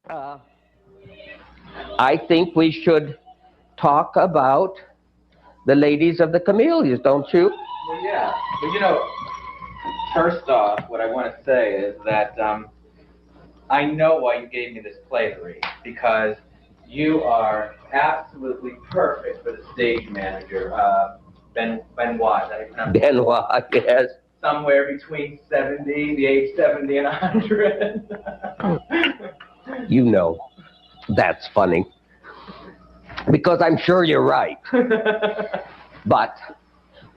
Uh, I think we should talk about the ladies of the camellias, don't you? Well, yeah. But first off, what I want to say is that I know why you gave me this play to read because you are absolutely perfect for the stage manager, Benoit. Is that how you pronounce it? Benoit, yes. Somewhere between 70, the age 70 and 100. You know, that's funny. Because I'm sure you're right. But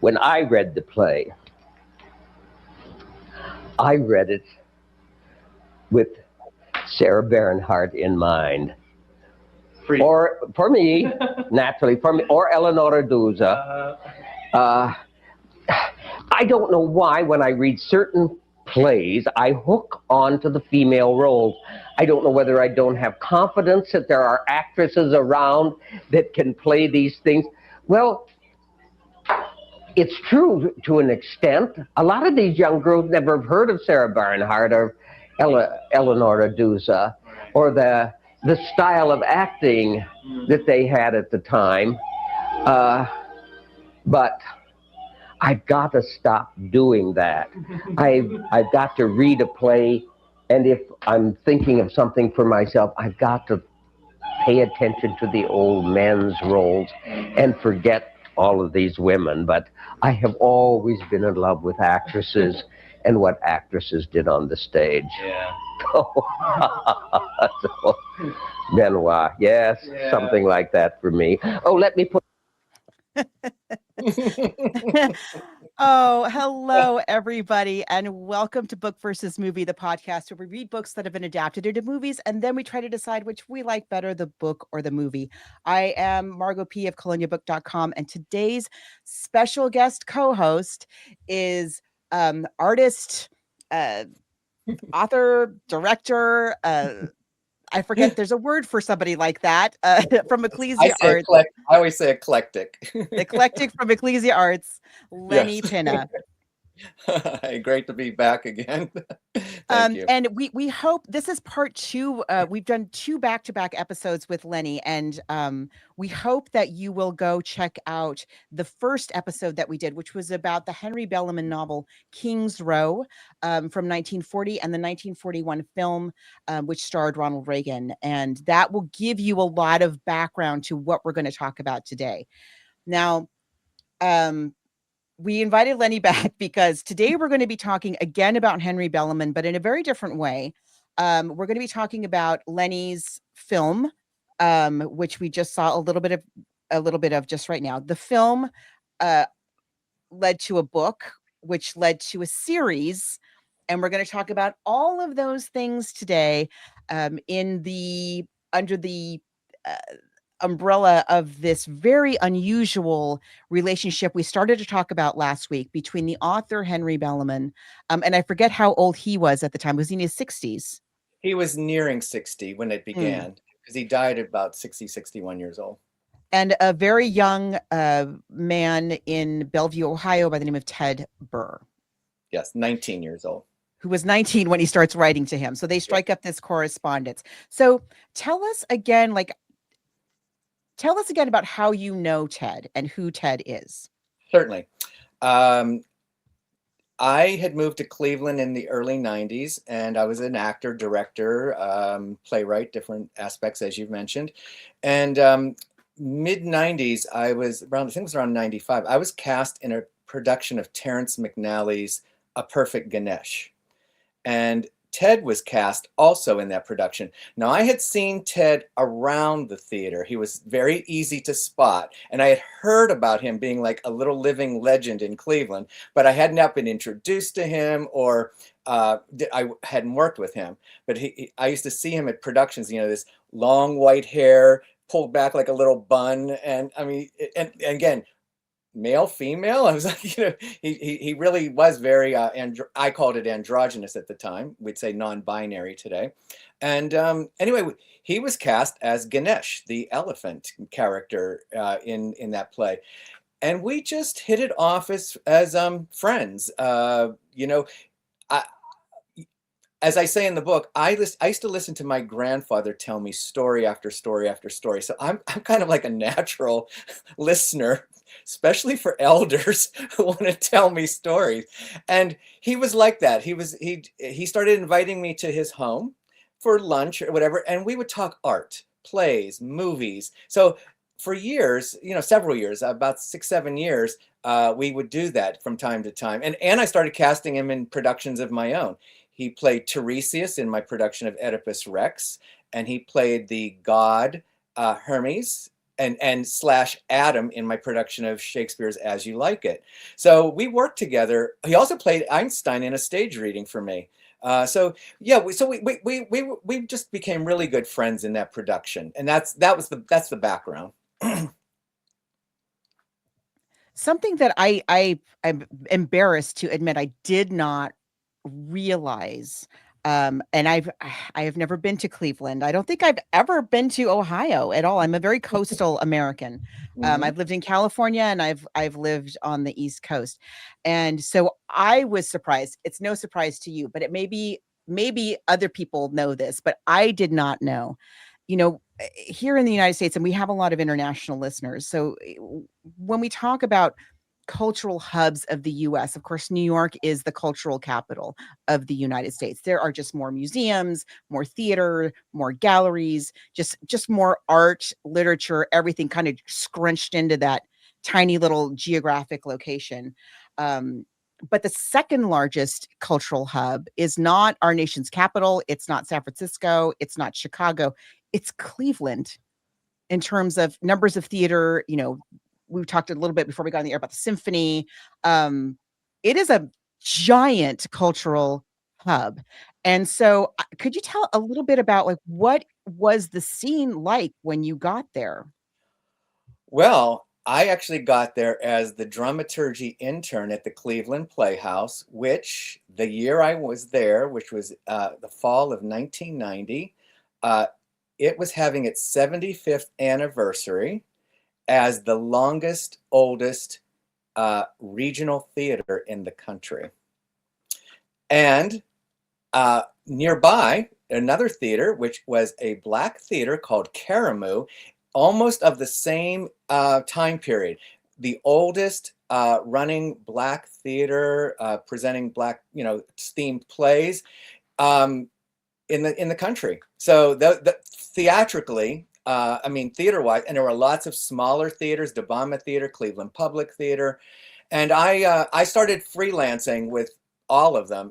when I read the play, I read it with Sarah Bernhardt in mind. Or for me, naturally, for me, or Eleonora Duse. I don't know why when I read certain plays, I hook on to the female roles. I don't know whether I don't have confidence that there are actresses around that can play these things. Well, it's true to an extent. A lot of these young girls never have heard of Sarah Bernhardt or Eleonora Duse or the style of acting that they had at the time. But I've got to stop doing that. I've got to read a play, and if I'm thinking of something for myself, I've got to pay attention to the old men's roles and forget all of these women. But I have always been in love with actresses and what actresses did on the stage. Yeah. So, Benoit, yes, Yeah. something like that for me. Oh, let me put. Oh, hello, everybody, and welcome to Book versus Movie, the podcast where we read books that have been adapted into movies, and then we try to decide which we like better, the book or the movie. I am Margot P. of coloniabook.com, and today's special guest co-host is artist, author, director, I forget there's a word for somebody like that, from Ecclesia Arts. I always say eclectic. Eclectic from Ecclesia Arts, Lenny Yes. Pinna. Great to be back again. Thank you. And we hope this is part 2. We've done 2 back-to-back episodes with Lenny, and we hope that you will go check out the first episode that we did, which was about the Henry Bellamann novel King's Row from 1940 and the 1941 film, which starred Ronald Reagan. And that will give you a lot of background to what we're going to talk about today. Now, we invited Lenny back because today we're going to be talking again about Henry Bellamann, but in a very different way. We're going to be talking about Lenny's film, which we just saw a little bit of just right now. The film led to a book, which led to a series, and we're going to talk about all of those things today under the umbrella of this very unusual relationship we started to talk about last week between the author Henry Bellamann, and I forget how old he was at the time. Was he in his 60s? He was nearing 60 when it began because he died at about 60, 61 years old. And a very young man in Bellevue, Ohio by the name of Tedd Burr. Yes, 19 years old. Who was 19 when he starts writing to him. So they strike up this correspondence. So tell us again about how you know Tedd and who Tedd is. Certainly. I had moved to Cleveland in the early 90s, and I was an actor, director, playwright, different aspects, as you've mentioned. And mid-90s, I think it was around 95, I was cast in a production of Terrence McNally's A Perfect Ganesh. And Tedd was cast also in that production. Now, I had seen Tedd around the theater. He was very easy to spot. And I had heard about him being like a little living legend in Cleveland, but I had not been introduced to him or I hadn't worked with him. But I used to see him at productions, this long white hair, pulled back like a little bun. And I mean, and again, male, female. I was like, he really was very, I called it androgynous at the time. We'd say non-binary today. And anyway, he was cast as Ganesh, the elephant character in that play. And we just hit it off as friends. as I say in the book, I used to listen to my grandfather tell me story after story after story. So I'm kind of like a natural listener, especially for elders who want to tell me stories. And he was like that. He started inviting me to his home for lunch or whatever, and we would talk art, plays, movies. So for years, several years, about 6, 7 years, we would do that from time to time. And I started casting him in productions of my own. He played Tiresias in my production of Oedipus Rex, and he played the god Hermes and slash Adam in my production of Shakespeare's As You Like It. So we worked together. He also played Einstein in a stage reading for me. So yeah, we just became really good friends in that production, and that's the background. Something that I'm embarrassed to admit I did not realize, and I have never been to Cleveland. I don't think I've ever been to Ohio at all. I'm a very coastal American. I've lived in California and I've lived on the East Coast. And so I was surprised. It's no surprise to you, but it maybe other people know this, but I did not know. Here in the United States, and we have a lot of international listeners. So when we talk about cultural hubs of the US, of course, New York is the cultural capital of the United States. There are just more museums, more theater, more galleries, just more art, literature, everything kind of scrunched into that tiny little geographic location. But the second largest cultural hub is not our nation's capital. It's not San Francisco. It's not Chicago. It's Cleveland in terms of numbers of theater. We talked a little bit before we got on the air about the symphony. It is a giant cultural hub. And so could you tell a little bit about what was the scene like when you got there? Well, I actually got there as the dramaturgy intern at the Cleveland Playhouse, which the year I was there, which was the fall of 1990, it was having its 75th anniversary as the longest, oldest regional theater in the country. And nearby, another theater, which was a black theater called Caramoo, almost of the same time period. The oldest running black theater presenting black, themed plays in the country. So the theatrically, theater-wise, and there were lots of smaller theaters, DeBama Theater, Cleveland Public Theater, and I started freelancing with all of them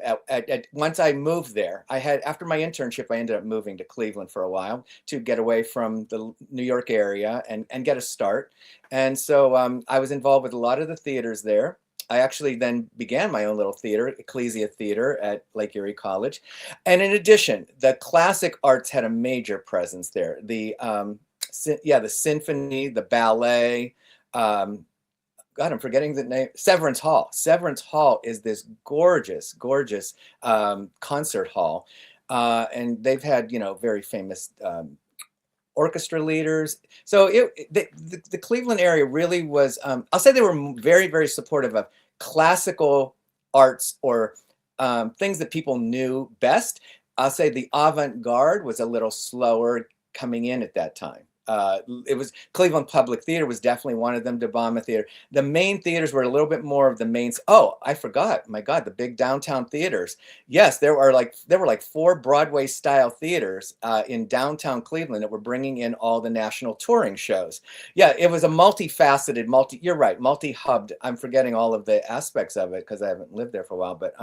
once I moved there. After my internship, I ended up moving to Cleveland for a while to get away from the New York area and get a start. And so I was involved with a lot of the theaters there. I actually then began my own little theater, Ecclesia Theater at Lake Erie College. And in addition, the classic arts had a major presence there. The symphony, the ballet, God, I'm forgetting the name, Severance Hall. Severance Hall is this gorgeous, gorgeous concert hall. And they've had, very famous orchestra leaders. So the Cleveland area really was, I'll say they were very, very supportive of classical arts or things that people knew best. I'll say the avant-garde was a little slower coming in at that time. It was Cleveland Public Theater was definitely one of them, DeBama Theater. The main theaters were a little bit more of the main. Oh, I forgot. My God, the big downtown theaters. Yes, there were like 4 Broadway style theaters in downtown Cleveland that were bringing in all the national touring shows. Yeah, it was a multifaceted, you're right, multi-hubbed. I'm forgetting all of the aspects of it because I haven't lived there for a while, but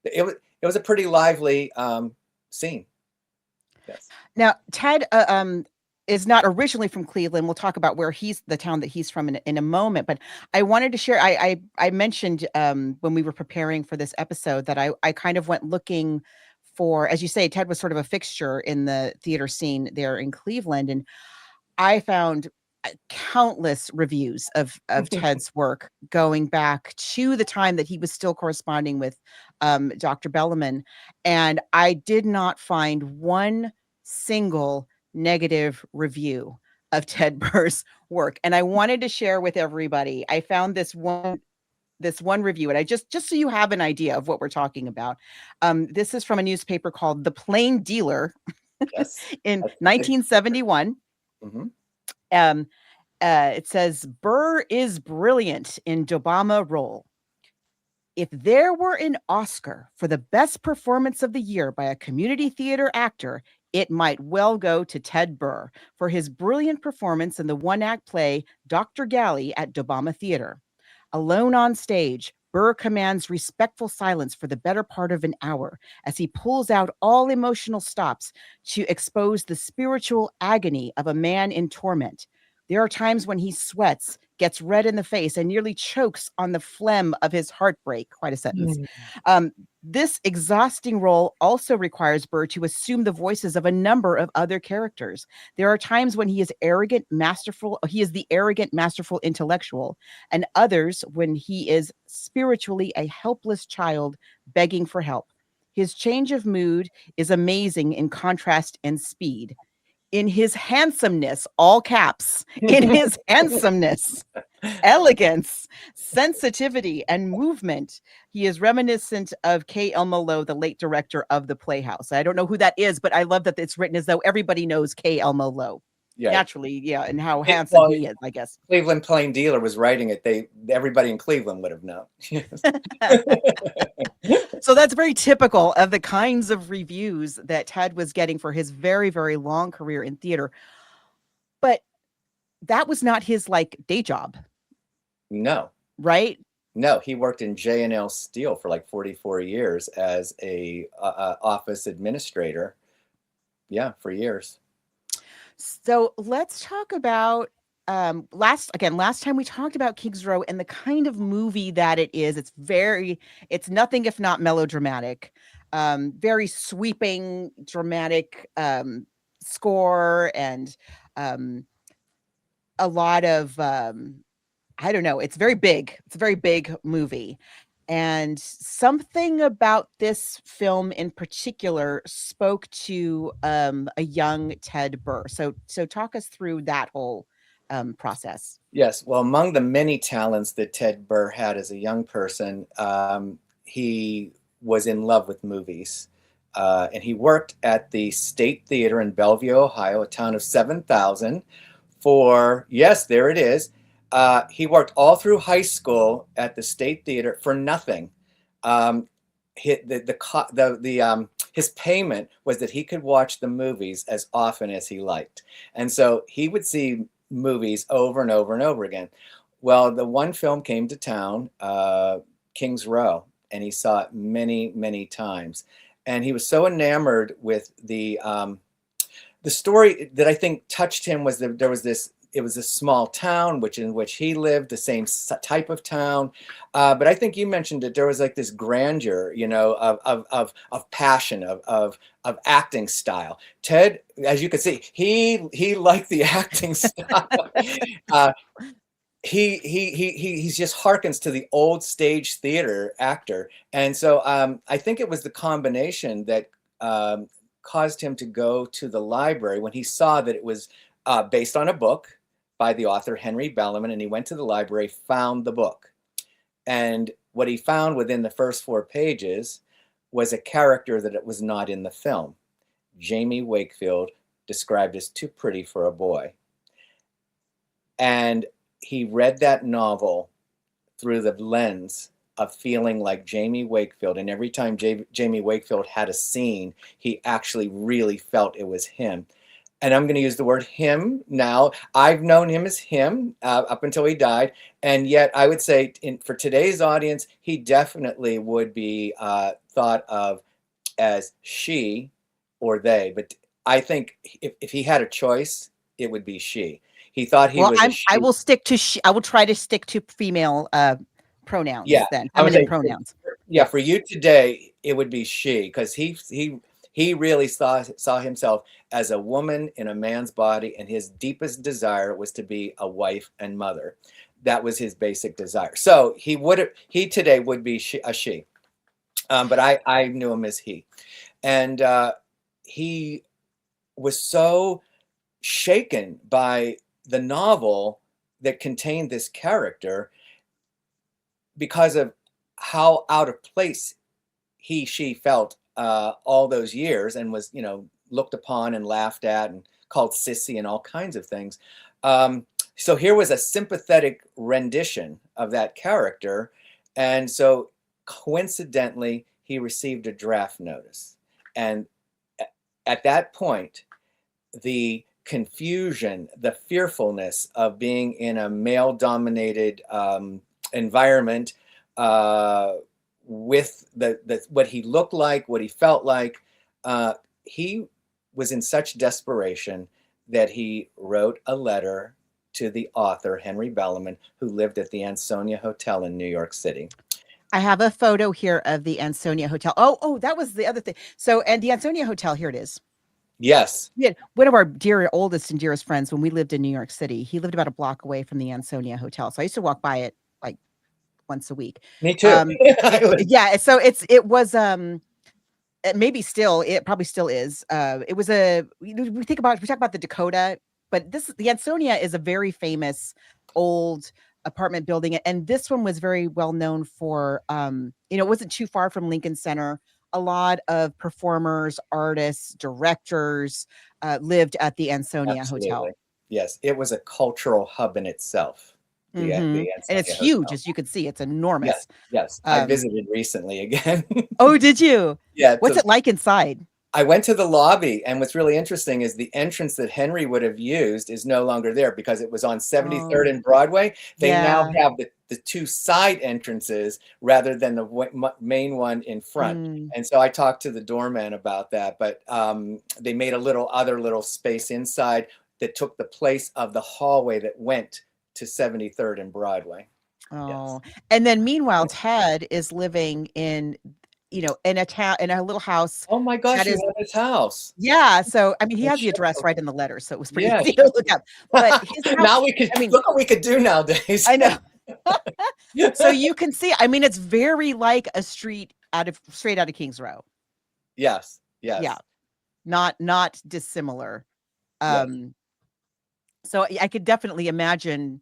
it was a pretty lively scene. Yes. Now, Ted is not originally from Cleveland. We'll talk about the town that he's from in a moment. But I wanted to share, I mentioned when we were preparing for this episode that I kind of went looking for, as you say, Ted was sort of a fixture in the theater scene there in Cleveland. And I found countless reviews of Tedd's work going back to the time that he was still corresponding with Dr. Bellamann. And I did not find one single negative review of Tedd Burr's work. And I wanted to share with everybody. I found this one this one review, and I just so you have an idea of what we're talking about. This is from a newspaper called The Plain Dealer Yes. in 1971. Mm-hmm. It says, Burr is brilliant in Dobama role. If there were an Oscar for the best performance of the year by a community theater actor, it might well go to Tedd Burr for his brilliant performance in the one-act play Dr. Galley at Dobama Theater. Alone on stage, Burr commands respectful silence for the better part of an hour as he pulls out all emotional stops to expose the spiritual agony of a man in torment. There are times when he sweats, gets red in the face, and nearly chokes on the phlegm of his heartbreak. Quite a sentence. This exhausting role also requires Burr to assume the voices of a number of other characters. There are times when he is arrogant, masterful. He is the arrogant, masterful intellectual, and others when he is spiritually a helpless child begging for help. His change of mood is amazing in contrast and speed. In his handsomeness, all caps, in his handsomeness, elegance, sensitivity, and movement, he is reminiscent of K. Elmo Lowe, the late director of The Playhouse. I don't know who that is, but I love that it's written as though everybody knows K. Elmo Lowe. Yeah. Naturally, yeah, and how handsome he is, I guess. Cleveland Plain Dealer was writing it. Everybody in Cleveland would have known. So that's very typical of the kinds of reviews that Tedd was getting for his very, very long career in theater. But that was not his day job. No. Right? No, he worked in J&L Steel for 44 years as a office administrator. Yeah, for years. So let's talk about last time we talked about King's Row and the kind of movie that it is. It's nothing if not melodramatic. Very sweeping, dramatic score, and a lot of I don't know. It's very big. It's a very big movie. And something about this film in particular spoke to a young Tedd Burr. So talk us through that whole process. Yes. Well, among the many talents that Tedd Burr had as a young person, he was in love with movies. And he worked at the State Theater in Bellevue, Ohio, a town of 7,000 yes, there it is. He worked all through high school at the State Theater for nothing. His payment was that he could watch the movies as often as he liked. And so he would see movies over and over and over again. Well, the one film came to town, King's Row, and he saw it many, many times. And he was so enamored with the story that I think touched him was that it was a small town in which he lived, the same type of town. But I think you mentioned that there was this grandeur, of passion, of acting style. Tedd, as you can see, he liked the acting style. He just harkens to the old stage theater actor. And so I think it was the combination that caused him to go to the library when he saw that it was based on a book by the author Henry Bellamann, and he went to the library, found the book. And what he found within the first 4 pages was a character that it was not in the film. Jamie Wakefield, described as too pretty for a boy. And he read that novel through the lens of feeling like Jamie Wakefield. And every time Jamie Wakefield had a scene, he actually really felt it was him. And I'm going to use the word him now. I've known him as him up until he died. And yet I would say for today's audience, he definitely would be thought of as she or they. But I think if he had a choice, it would be she. He thought he was a she. I will stick to she. I will try to stick to female pronouns. Yeah, then feminine pronouns. Yeah, for you today, it would be she, because he really saw himself as a woman in a man's body, and his deepest desire was to be a wife and mother. That was his basic desire. So he today would be a she, but I knew him as he, and he was so shaken by the novel that contained this character because of how out of place she felt all those years, and was, looked upon and laughed at and called sissy and all kinds of things. So here was a sympathetic rendition of that character. And so coincidentally, he received a draft notice. And at that point, the confusion, the fearfulness of being in a male-dominated environment, with what he looked like, what he felt like, he was in such desperation that he wrote a letter to the author, Henry Bellamann, who lived at the Ansonia Hotel in New York City. I have a photo here of the Ansonia Hotel. Oh, that was the other thing. So, and the Ansonia Hotel, here it is. Yes. Yeah, one of our oldest and dearest friends, when we lived in New York City, he lived about a block away from the Ansonia Hotel. So I used to walk by it like once a week. Me too. Yeah. So it was, maybe still, it probably still is. It was we talk about the Dakota, but the Ansonia is a very famous old apartment building. And this one was very well known for, it wasn't too far from Lincoln Center. A lot of performers, artists, directors lived at the Ansonia Hotel. Yes, it was a cultural hub in itself. The and it's huge, Hotel. As you can see, it's enormous. Yes. I visited recently again. Oh, did you? Yeah. What's it like inside? I went to the lobby, and what's really interesting is the entrance that Henry would have used is no longer there because it was on 73rd and Broadway. They now have the two side entrances rather than the main one in front. And so I talked to the doorman about that, but they made a other little space inside that took the place of the hallway that went to 73rd and Broadway. Oh, yes. And then meanwhile, Ted is living in a town, in a little house. Oh my gosh, you have his house. Yeah. So, I mean, he has the address right in the letter. So it was pretty easy to look up. But his house, now look what we could do nowadays. I know. So you can see, I mean, it's very like a street straight out of King's Row. Yes. Yes. Yeah. Not dissimilar. So I could definitely imagine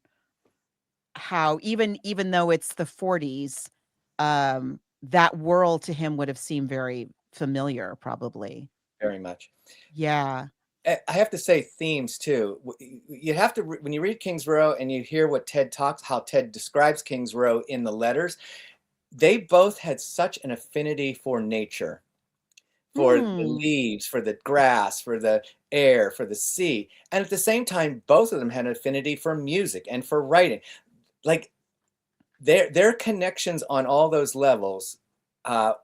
how even though it's the 40s, that world to him would have seemed very familiar, probably. Very much. Yeah. I have to say themes too. You have to, when you read King's Row and you hear what how Ted describes King's Row in the letters, they both had such an affinity for nature, for the leaves, for the grass, for the air, for the sea. And at the same time, both of them had an affinity for music and for writing. Like their connections on all those levels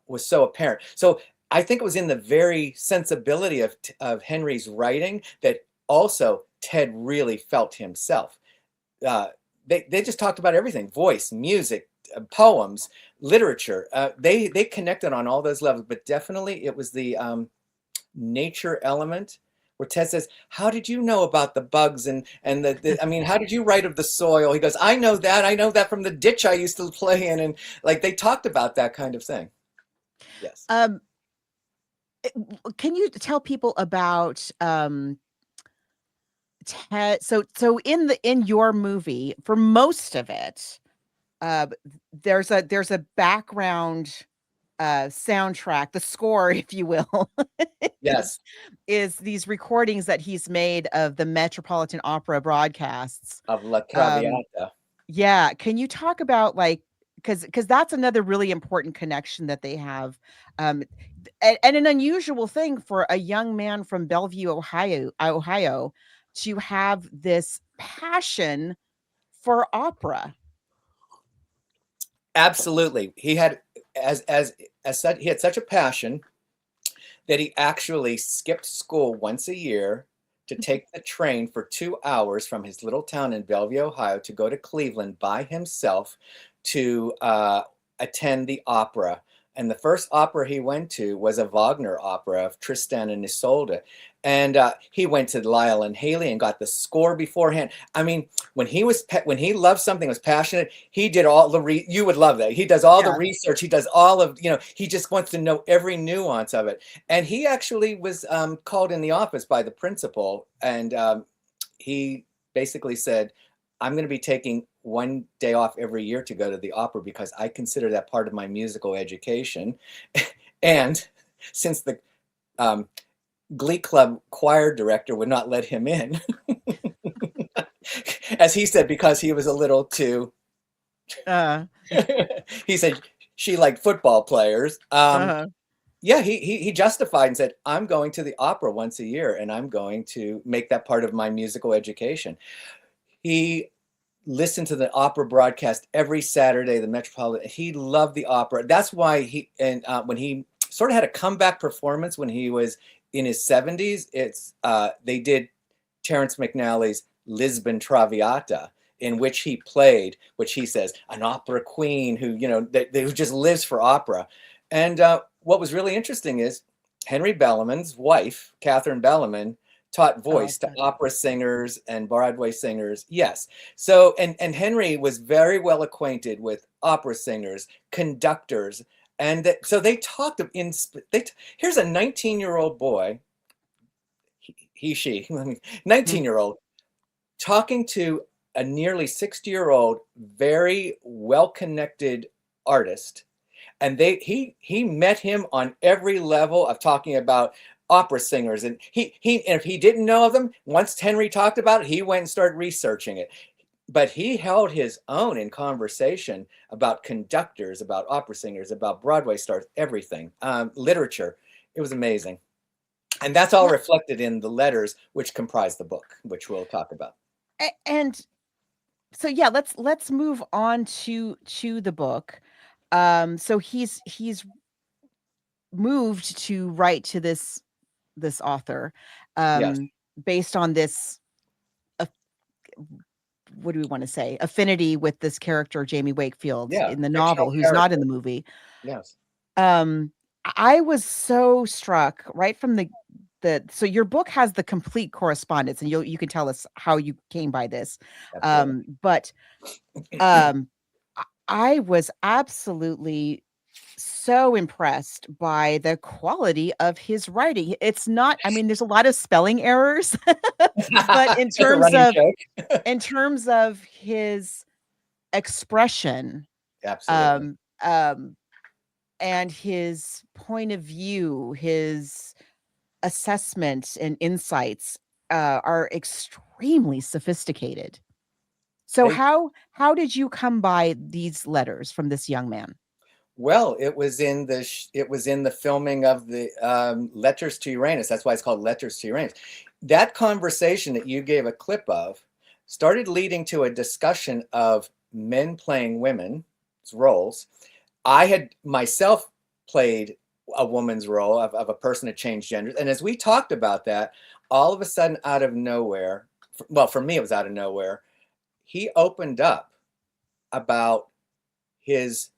was so apparent. So I think it was in the very sensibility of Henry's writing that also Ted really felt himself. They just talked about everything: voice, music, poems, literature. They connected on all those levels, but definitely it was the nature element where Ted says, "How did you know about the bugs and I mean, how did you write of the soil?" He goes, I know that from the ditch I used to play in." And like they talked about that kind of thing. Yes. Can you tell people about Ted? So in your movie, for most of it, there's a background soundtrack, the score, if you will. Yes. is these recordings that he's made of the Metropolitan Opera broadcasts of La Traviata. Yeah. Can you talk about because that's another really important connection that they have, and an unusual thing for a young man from Bellevue, Ohio, to have this passion for opera. Absolutely. He had as such, he had such a passion that he actually skipped school once a year to take the train for 2 hours from his little town in Bellevue, Ohio, to go to Cleveland by himself to attend the opera. And the first opera he went to was a Wagner opera of Tristan and Isolde. And he went to Lyle and Haley and got the score beforehand. I mean, when he loved something, was passionate, he did all the you would love that. He does all the research. He does all of, he just wants to know every nuance of it. And he actually was called in the office by the principal. And he basically said, "I'm going to be taking one day off every year to go to the opera because I consider that part of my musical education. And since the Glee Club choir director would not let him in, as he said, because he was a little too, Uh, he said she liked football players. uh, Yeah, he justified and said, I'm going to the opera once a year and I'm going to make that part of my musical education. He listened to the opera broadcast every Saturday, the Metropolitan. He loved the opera. That's why when he sort of had a comeback performance when he was in his 70s, they did Terrence McNally's Lisbon Traviata, in which he played, which he says, an opera queen who, who just lives for opera. And what was really interesting is Henry Bellamann's wife, Catherine Bellamann, taught voice to opera singers and Broadway singers. Yes. So, and Henry was very well acquainted with opera singers, conductors. And so they talked here's a 19-year-old boy, she, 19-year-old, talking to a nearly 60-year-old, very well-connected artist. And he met him on every level of talking about opera singers. And if he didn't know of them, once Henry talked about it, he went and started researching it. But he held his own in conversation about conductors, about opera singers, about Broadway stars, everything, literature. It was amazing. And that's all reflected in the letters, which comprise the book, which we'll talk about. and so yeah, let's move on to the book. So he's moved to write to this author, Yes. based on this, what do we want to say, affinity with this character Jamie Wakefield in the novel, who's not in the movie. Yes. I was so struck right from the so your book has the complete correspondence, and you can tell us how you came by this. But I was absolutely so impressed by the quality of his writing. It's not, I mean, there's a lot of spelling errors, but in terms of his expression, absolutely, and his point of view, his assessment and insights are extremely sophisticated. So how did you come by these letters from this young man? Well, it was in the filming of the Letters to Uranus. That's why it's called Letters to Uranus. That conversation that you gave a clip of started leading to a discussion of men playing women's roles. I had myself played a woman's role of a person that changed genders. And as we talked about that, all of a sudden out of nowhere, well, for me, it was out of nowhere, he opened up about his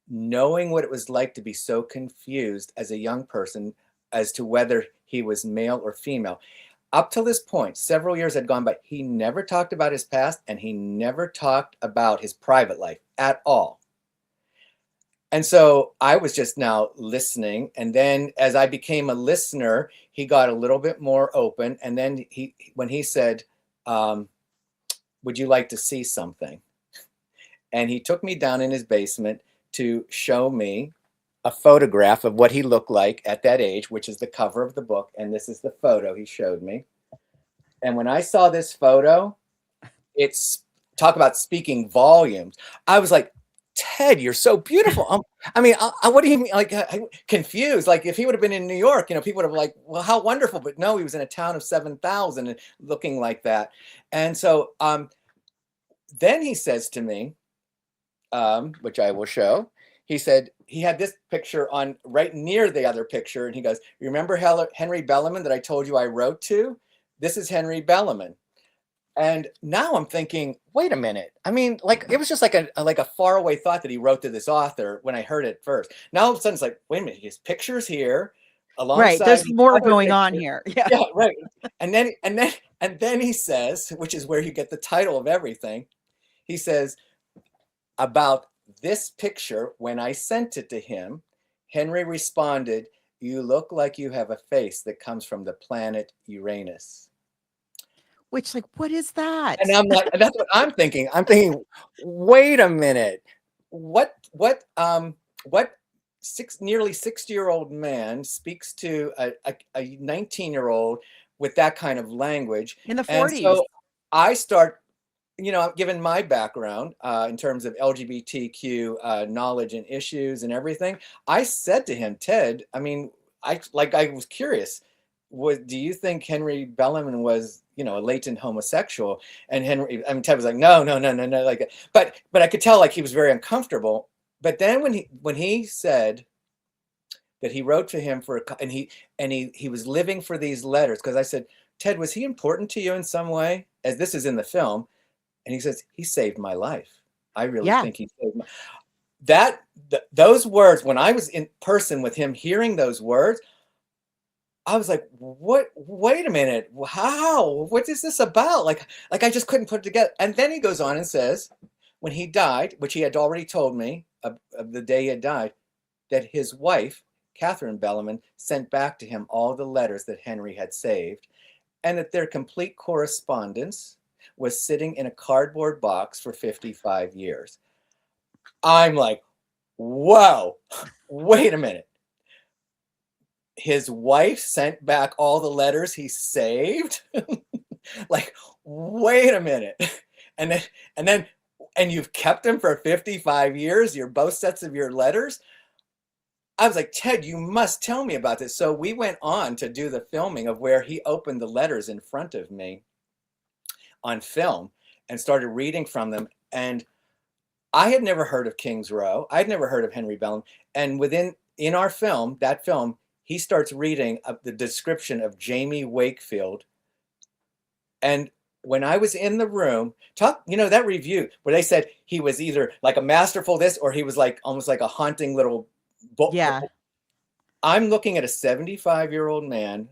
knowing what it was like to be so confused as a young person as to whether he was male or female. Up till this point, several years had gone by, he never talked about his past and he never talked about his private life at all. And so I was just now listening. And then as I became a listener, he got a little bit more open. And then when he said, would you like to see something? And he took me down in his basement to show me a photograph of what he looked like at that age, which is the cover of the book. And this is the photo he showed me. And when I saw this photo, it's talk about speaking volumes. I was like, Ted, you're so beautiful. I mean, what do you mean? Like, confused. Like, if he would have been in New York, people would have like, well, how wonderful. But no, he was in a town of 7,000 and looking like that. And so then he says to me, which I will show, he said he had this picture on right near the other picture. And he goes, remember Henry Bellamann that I told you I wrote to? This is Henry Bellamann. And now I'm thinking, wait a minute. I mean, like, it was just like a faraway thought that he wrote to this author when I heard it first. Now all of a sudden it's like, wait a minute, his picture's here. Alongside, right, there's more going on here. Yeah, right. And then he says, which is where you get the title of everything. He says, about this picture, when I sent it to him, Henry responded, you look like you have a face that comes from the planet Uranus. Which, like, what is that? And I'm like, that's what I'm thinking. I'm thinking, wait a minute, what nearly 60-year-old man speaks to a 19-year-old with that kind of language? In the And 40s. so I start, given my background in terms of LGBTQ knowledge and issues and everything, I said to him, Ted, I mean, I was curious. Do you think Henry Bellamann was, a latent homosexual? And Ted was like, no, no, no, no, no, like, but I could tell like he was very uncomfortable. But then when he said that he wrote to him and he was living for these letters, because I said, Ted, was he important to you in some way? As this is in the film, and he says, he saved my life. I really Yeah. think he saved those words. When I was in person with him, hearing those words, I was like, what? Wait a minute. How? What is this about? Like I just couldn't put it together. And then he goes on and says, when he died, which he had already told me of the day he had died, that his wife, Catherine Bellamann, sent back to him all the letters that Henry had saved, and that their complete correspondence was sitting in a cardboard box for 55 years. I'm like, whoa, wait a minute. His wife sent back all the letters he saved? Like, wait a minute. And you've kept them for 55 years, both sets of your letters? I was like, Ted, you must tell me about this. So we went on to do the filming of where he opened the letters in front of me on film and started reading from them. And I had never heard of King's Row. I'd never heard of Henry Bellamann. And in our film, he starts reading the description of Jamie Wakefield. And when I was in the room, that review where they said he was either like a masterful this, or he was like almost like a haunting little book. Yeah. I'm looking at a 75-year-old man,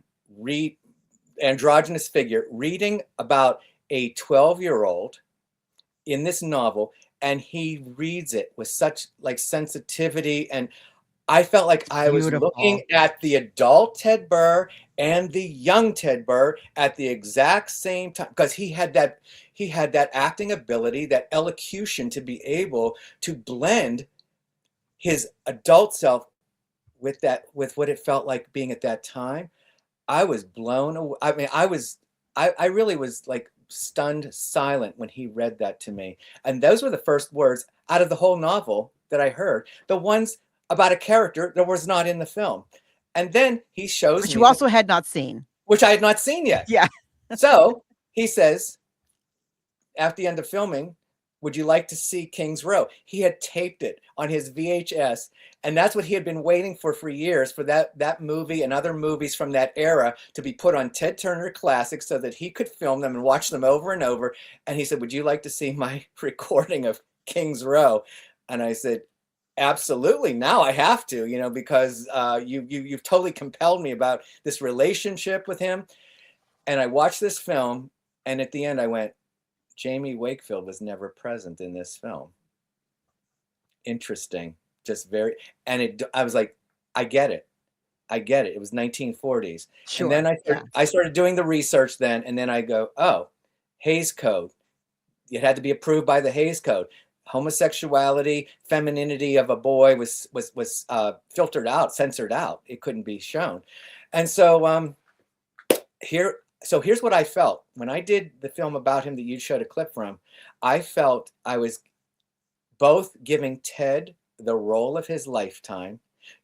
androgynous figure, reading about a 12-year-old in this novel, and he reads it with such like sensitivity, and I felt like I was looking at the adult Tedd Burr and the young Tedd Burr at the exact same time, because he had that acting ability, that elocution, to be able to blend his adult self with what it felt like being at that time. I was blown away. I mean, I really was like stunned silent when he read that to me. And those were the first words out of the whole novel that I heard. The ones about a character that was not in the film. And then he shows me. Which you also had not seen. Which I had not seen yet. Yeah. So he says, at the end of filming, would you like to see King's Row? He had taped it on his VHS. And that's what he had been waiting for years, for that movie and other movies from that era to be put on Ted Turner Classics so that he could film them and watch them over and over. And he said, would you like to see my recording of King's Row? And I said, absolutely. Now I have to, because you've totally compelled me about this relationship with him. And I watched this film, and at the end I went, Jamie Wakefield was never present in this film. Interesting. Just very, and I was like, I get it. It was 1940s. Sure. And then I started doing the research then, and then I go, oh, Hays Code. It had to be approved by the Hays Code. Homosexuality, femininity of a boy was filtered out, censored out. It couldn't be shown. And so here's what I felt when I did the film about him that you showed a clip from. I felt I was both giving Ted the role of his lifetime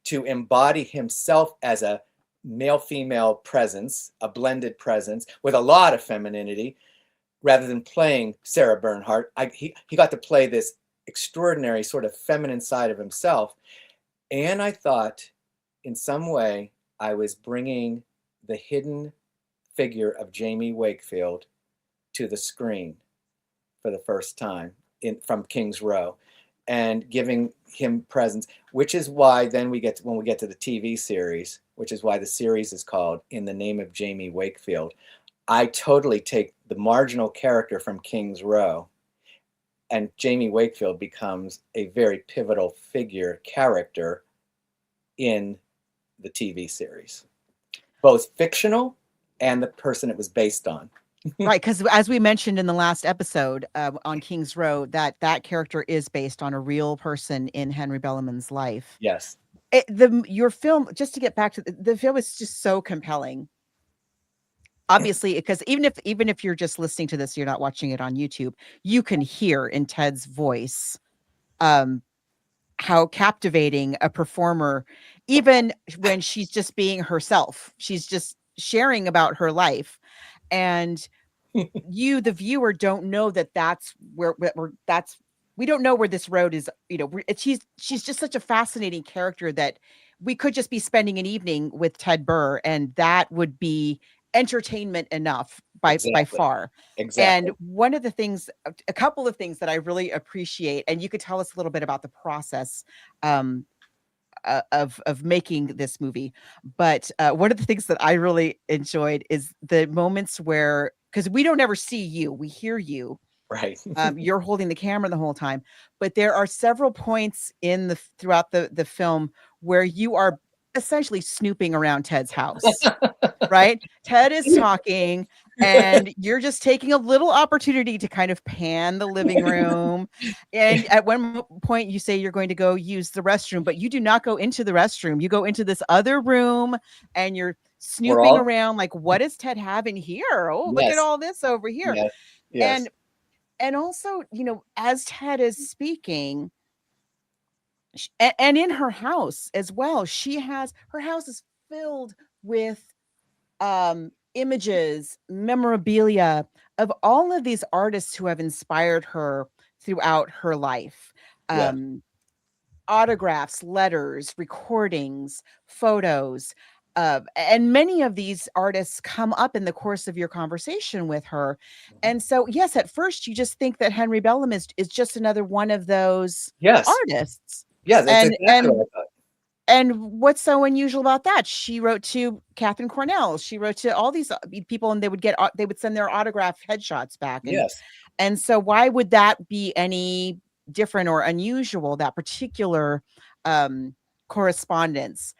to embody himself as a male-female presence, a blended presence with a lot of femininity, rather than playing Sarah Bernhardt. He got to play this extraordinary sort of feminine side of himself. And I thought, in some way, I was bringing the hidden figure of Jamie Wakefield to the screen for the first time from King's Row, and giving him presence, which is why then when we get to the TV series, which is why the series is called In the Name of Jamie Wakefield. I totally take the marginal character from King's Row, and Jamie Wakefield becomes a very pivotal character in the TV series, both fictional and the person it was based on. Right, because as we mentioned in the last episode on King's Row, that character is based on a real person in Henry Bellamann's life. Yes. Your film, just to get back to the film, is just so compelling. Obviously, because even if you're just listening to this, you're not watching it on YouTube, you can hear in Tedd's voice how captivating a performer, even when she's just being herself, she's just sharing about her life. And you, the viewer, don't know that's where we don't know where this road is. She's just such a fascinating character that we could just be spending an evening with Tedd Burr, and that would be entertainment enough by far. Exactly. And a couple of things that I really appreciate, and you could tell us a little bit about the process of making this movie. But one of the things that I really enjoyed is the moments where, because we don't ever see you, we hear you. Right. You're holding the camera the whole time, but there are several points throughout the film where you are essentially snooping around Tedd's house, right? Tedd is talking and you're just taking a little opportunity to kind of pan the living room. And at one point you say you're going to go use the restroom, but you do not go into the restroom. You go into this other room and you're snooping around like, what does Tedd have in here? Oh, look at all this over here. Yes. Yes. And also, as Tedd is speaking, and in her house as well, her house is filled with images, memorabilia of all of these artists who have inspired her throughout her life. Autographs, letters, recordings, photos. And many of these artists come up in the course of your conversation with her. And so, yes, at first you just think that Henry Bellamann is just another one of those artists. Yeah, that's exactly what I thought. And what's so unusual about that? She wrote to Catherine Cornell. She wrote to all these people, and they would send their autograph headshots back. And so why would that be any different or unusual, that particular correspondence?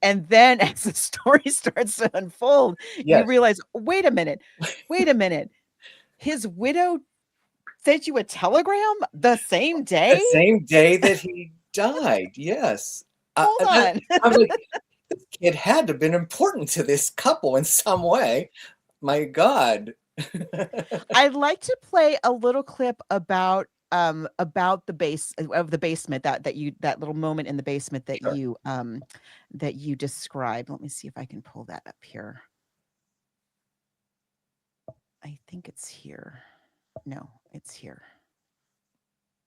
And then as the story starts to unfold, you realize, wait a minute. His widow sent you a telegram the same day? The same day that he died, yes. Hold on. I was like, it had to have been important to this couple in some way. My God. I'd like to play a little clip about the basement, that little moment in the basement that you described. Let me see if I can pull that up here. I think it's here. No, it's here.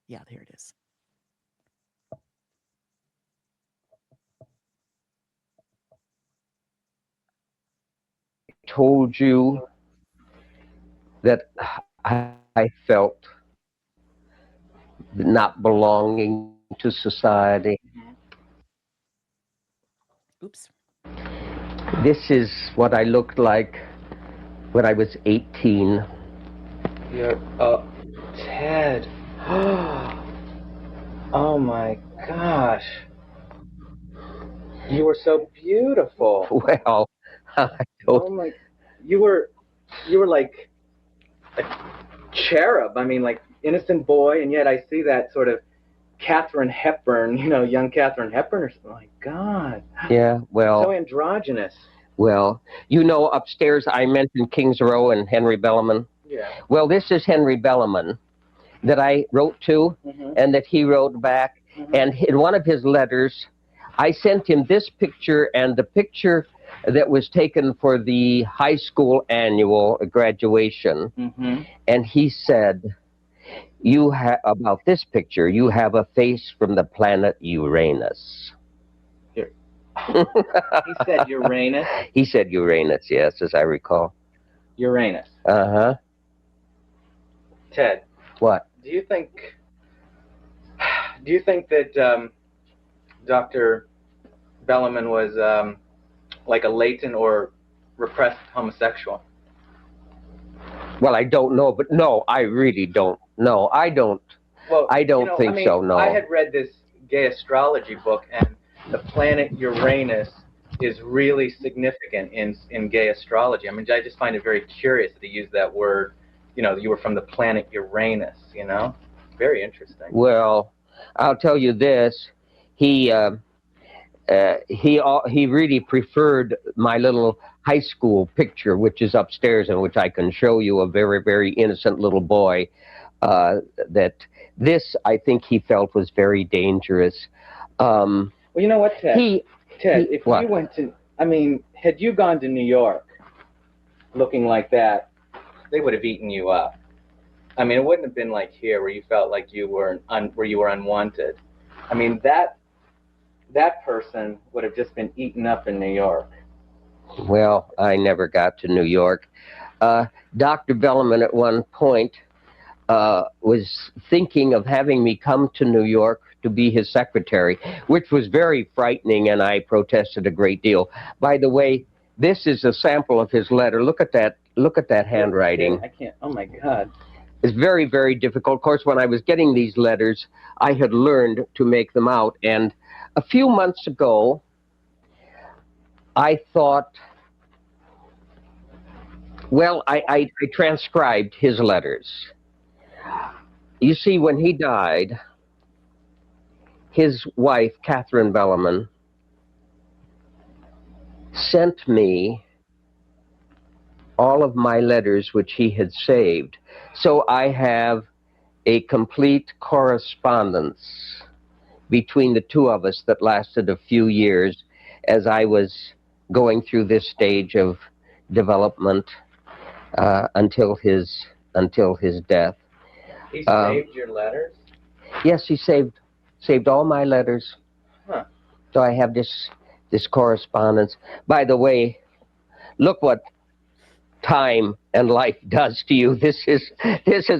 Yeah, here it is. Told you that I felt not belonging to society. Oops. This is what I looked like when I was 18. You're, Tedd. Oh my gosh. You were so beautiful. Well, I don't. Oh my, you were like a cherub. I mean, like innocent boy, and yet I see that sort of Katharine Hepburn, young Katharine Hepburn or something. Oh my God. Yeah, well. So androgynous. Well, upstairs I mentioned King's Row and Henry Bellamann. Yeah. Well, this is Henry Bellamann that I wrote to and that he wrote back. And in one of his letters, I sent him this picture and the picture that was taken for the high school annual graduation. And he said, about this picture, you have a face from the planet Uranus. He said Uranus? He said Uranus, yes, as I recall. Uranus. Uh-huh. Tedd. What? Do you think that Dr. Bellamann was like a latent or repressed homosexual? Well, I don't know, but no, I really don't. No, I don't. Well, I don't think so, no. I had read this gay astrology book, and the planet Uranus is really significant in gay astrology. I mean, I just find it very curious that he used that word. You know, you were from the planet Uranus. You know, very interesting. Well, I'll tell you this: he he really preferred my little high school picture, which is upstairs, and which I can show you, a very, very innocent little boy. That this, I think, he felt was very dangerous. Well, you know what, Ted? Ted, if what? you went to, I mean, had you gone to New York looking like that, they would have eaten you up. I mean, it wouldn't have been like here where you felt like you were unwanted. I mean, that person would have just been eaten up in New York. Well, I never got to New York. Dr. Bellamann at one point was thinking of having me come to New York to be his secretary, which was very frightening, and I protested a great deal. By the way, this is a sample of his letter. Look at that. Look at that handwriting. I can't. Oh my God. It's very, very difficult. Of course, when I was getting these letters, I had learned to make them out. And a few months ago, I thought, well, I transcribed his letters. You see, when he died, his wife, Catherine Bellamann, sent me all of my letters which he had saved. So I have a complete correspondence between the two of us that lasted a few years as I was going through this stage of development until his death. He saved your letters? Yes, he saved all my letters. Huh. So I have this correspondence. By the way, look what time and life does to you. This is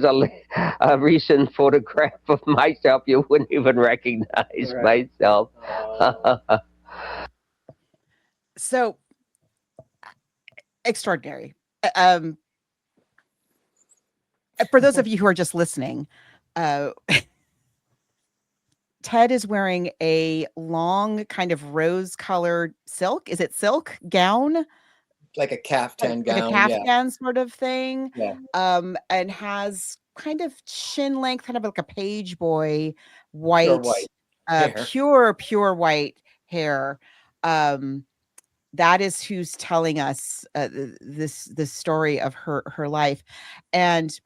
a recent photograph of myself. You wouldn't even recognize myself. So extraordinary. For those of you who are just listening, Ted is wearing a long kind of rose-colored silk. Is it silk gown? Like a caftan Like gown, a caftan sort of thing. Yeah. And has kind of chin length, kind of like a page boy white, pure white hair. That is who's telling us this story of her life, and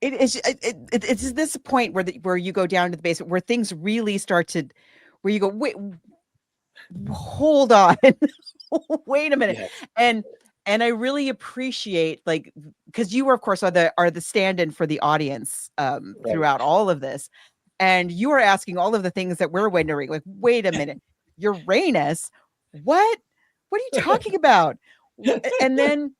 it's this point where you go down to the basement where things really start to, where you go, wait, hold on, wait a minute, and I really appreciate, like, because you, of course, are the stand-in for the audience throughout all of this, and you are asking all of the things that we're wondering, like, wait a minute, Uranus, what are you talking about? And then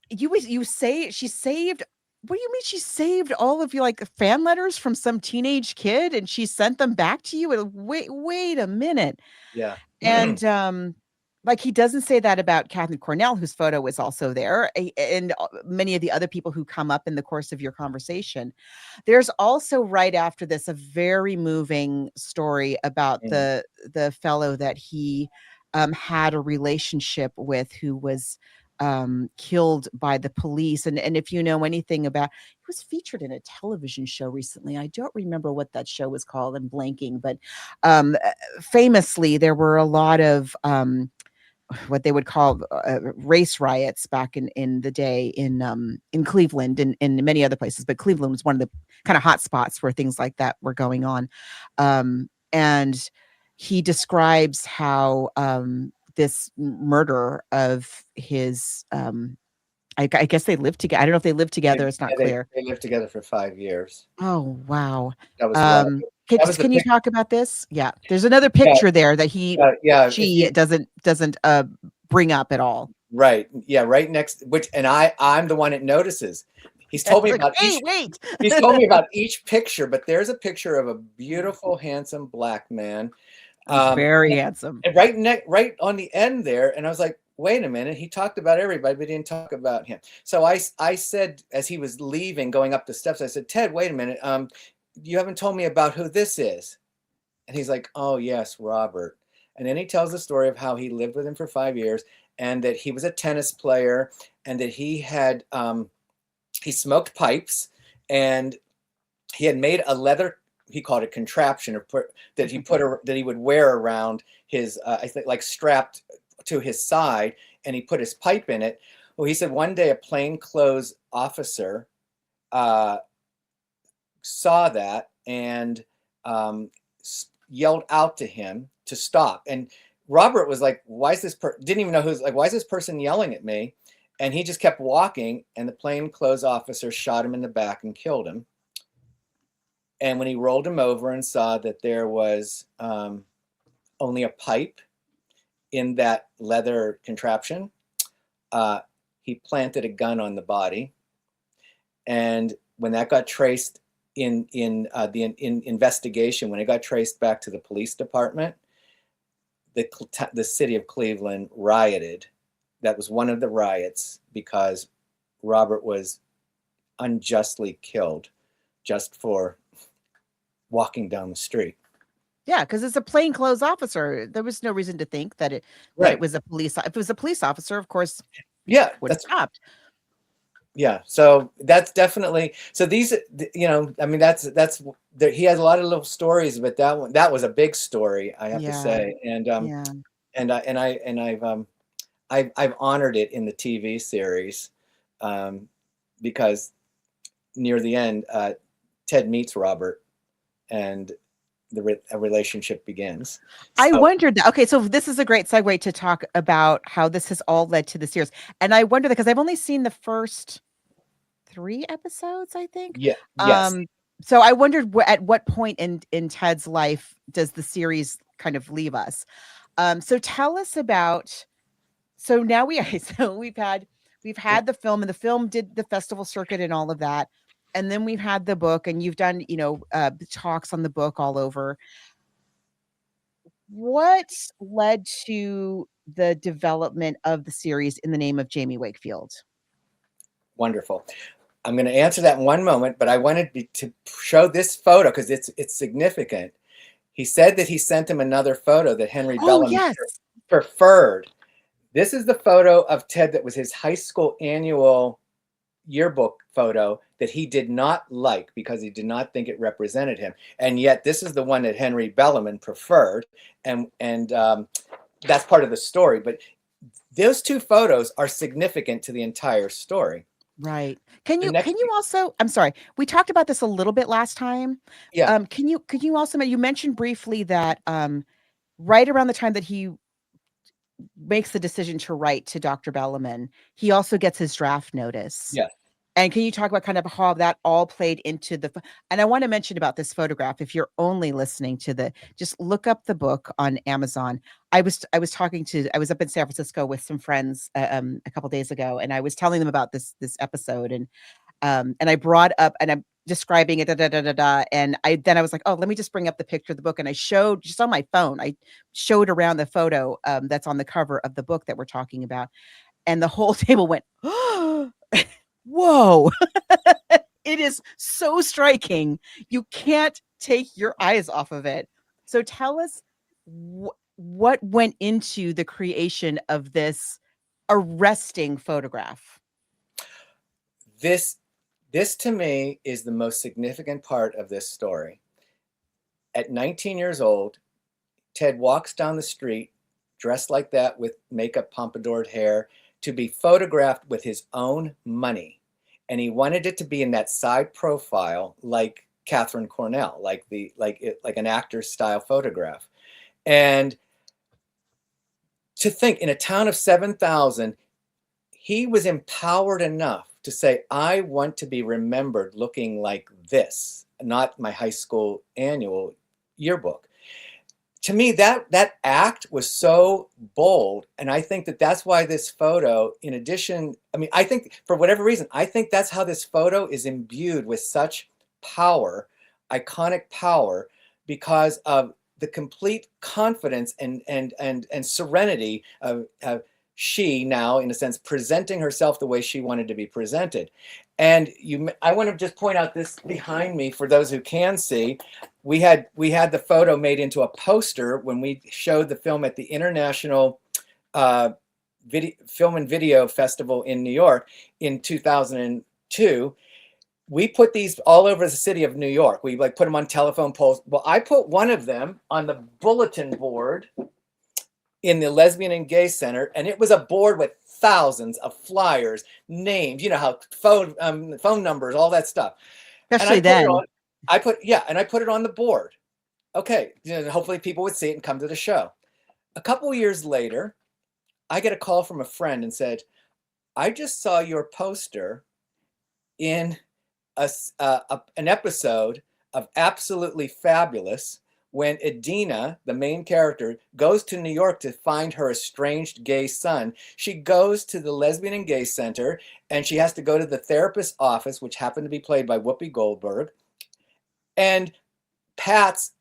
you say she saved. What do you mean she saved all of your, like, fan letters from some teenage kid and she sent them back to you? And wait a minute. Yeah. And like, he doesn't say that about Kathy Cornell, whose photo is also there, and many of the other people who come up in the course of your conversation. There's also, right after this, a very moving story about the fellow that he had a relationship with, who was killed by the police. And if you know anything about, he was featured in a television show recently. I don't remember what that show was called. I'm blanking, but famously there were a lot of what they would call race riots back in the day in Cleveland and in many other places. But Cleveland was one of the kind of hot spots where things like that were going on. And he describes how this murder of his, I guess they lived together. I don't know if they lived together. It's not clear. They lived together for 5 years. Oh, wow. That was Can you talk about this? Yeah. There's another picture there that she doesn't bring up at all. Right. Yeah. Right next, and I'm the one that notices. He's told me about he's told me about each picture, but there's a picture of a beautiful, handsome black man. Very handsome. And right on the end there. And I was like, wait a minute. He talked about everybody, but he didn't talk about him. So I said, as he was leaving, going up the steps, I said, Ted, wait a minute. You haven't told me about who this is. And he's like, oh yes, Robert. And then he tells the story of how he lived with him for 5 years, and that he was a tennis player, and that he had he smoked pipes, and he had made a leather, he called it contraption, that he would wear around his I think like strapped to his side, and he put his pipe in it. Well, he said one day a plainclothes officer saw that and yelled out to him to stop. And Robert was like, why is this didn't even know who's like, why is this person yelling at me? And he just kept walking, and the plainclothes officer shot him in the back and killed him. And when he rolled him over and saw that there was only a pipe in that leather contraption, he planted a gun on the body. And when that got traced in investigation, when it got traced back to the police department, the city of Cleveland rioted. That was one of the riots, because Robert was unjustly killed just for walking down the street. Yeah, because it's a plainclothes officer. There was no reason to think that it was a police. If it was a police officer, of course, yeah, would have stopped. Yeah, so that's definitely, so these, you know, I mean, he has a lot of little stories, but that was a big story, I have to say. And I've honored it in the TV series, because near the end, Ted meets Robert, and a relationship begins. I wondered that. Okay, so this is a great segue to talk about how this has all led to the series. And I wonder that, because I've only seen the first 3 episodes, I think. Yeah. Yes. So I wondered at what point in Ted's life does the series kind of leave us? So tell us about. So now we've had the film, and the film did the festival circuit and all of that. And then we've had the book, and you've done, talks on the book all over. What led to the development of the series In the Name of Jamie Wakefield? Wonderful. I'm going to answer that in one moment, but I wanted to show this photo because it's significant. He said that he sent him another photo that Henry Bellamann preferred. This is the photo of Ted that was his high school annual yearbook photo that he did not like because he did not think it represented him. And yet this is the one that Henry Bellamann preferred. And that's part of the story. But those 2 photos are significant to the entire story. Right. Can you also, I'm sorry, we talked about this a little bit last time. Yeah. Can you also, you mentioned briefly that right around the time that he makes the decision to write to Dr. Bellamann, he also gets his draft notice. Yeah. And can you talk about kind of how that all played into and I want to mention about this photograph, if you're only listening to just look up the book on Amazon. I was up in San Francisco with some friends a couple days ago, and I was telling them about this episode, and I brought up, and I'm describing it, and I was like, oh, let me just bring up the picture of the book, and I showed just on my phone, I showed around the photo that's on the cover of the book that we're talking about, and the whole table went, oh, whoa. It is so striking. You can't take your eyes off of it. So tell us what went into the creation of this arresting photograph. This to me is the most significant part of this story. At 19 years old, Ted walks down the street dressed like that with makeup, pompadoured hair, to be photographed with his own money. And he wanted it to be in that side profile like Catherine Cornell, like an actor's style photograph. And to think, in a town of 7,000, he was empowered enough to say, I want to be remembered looking like this, not my high school annual yearbook. To me, that act was so bold. And I think that that's why this photo, in addition, I mean, I think for whatever reason, I think that's how this photo is imbued with such power, iconic power, because of the complete confidence and serenity of she now, in a sense, presenting herself the way she wanted to be presented. And I want to just point out this behind me for those who can see. We had the photo made into a poster when we showed the film at the International Film and Video Festival in New York in 2002. We put these all over the city of New York. We like put them on telephone poles. Well, I put one of them on the bulletin board in the Lesbian and Gay Center, and it was a board with thousands of flyers, names, you know how phone numbers, all that stuff. Especially then. I put it on the board. Okay, hopefully people would see it and come to the show. A couple of years later, I get a call from a friend and said, I just saw your poster in an episode of Absolutely Fabulous when Edina, the main character, goes to New York to find her estranged gay son. She goes to the Lesbian and Gay Center, and she has to go to the therapist's office, which happened to be played by Whoopi Goldberg. And Pat's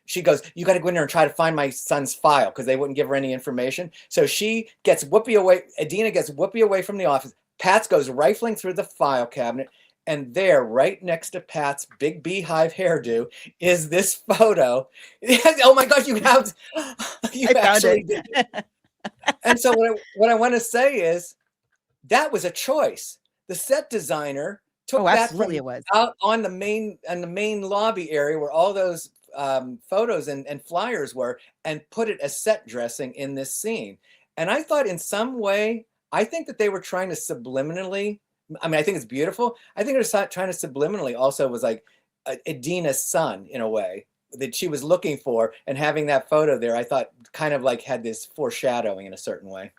she goes, you got to go in there and try to find my son's file, because they wouldn't give her any information. So she gets Whoopi away. Edina gets Whoopi away from the office. Pat goes rifling through the file cabinet, and there, right next to Pat's big beehive hairdo, is this photo. Oh my gosh, you actually did it. And so what I want to say is that was a choice. The set designer took that from out on the main lobby area where all those photos and flyers were, and put it as set dressing in this scene. And I thought in some way, I think that they were trying to subliminally, I mean, I think it's beautiful. I think it was trying to subliminally also was like Edina's son in a way that she was looking for, and having that photo there, I thought kind of like had this foreshadowing in a certain way.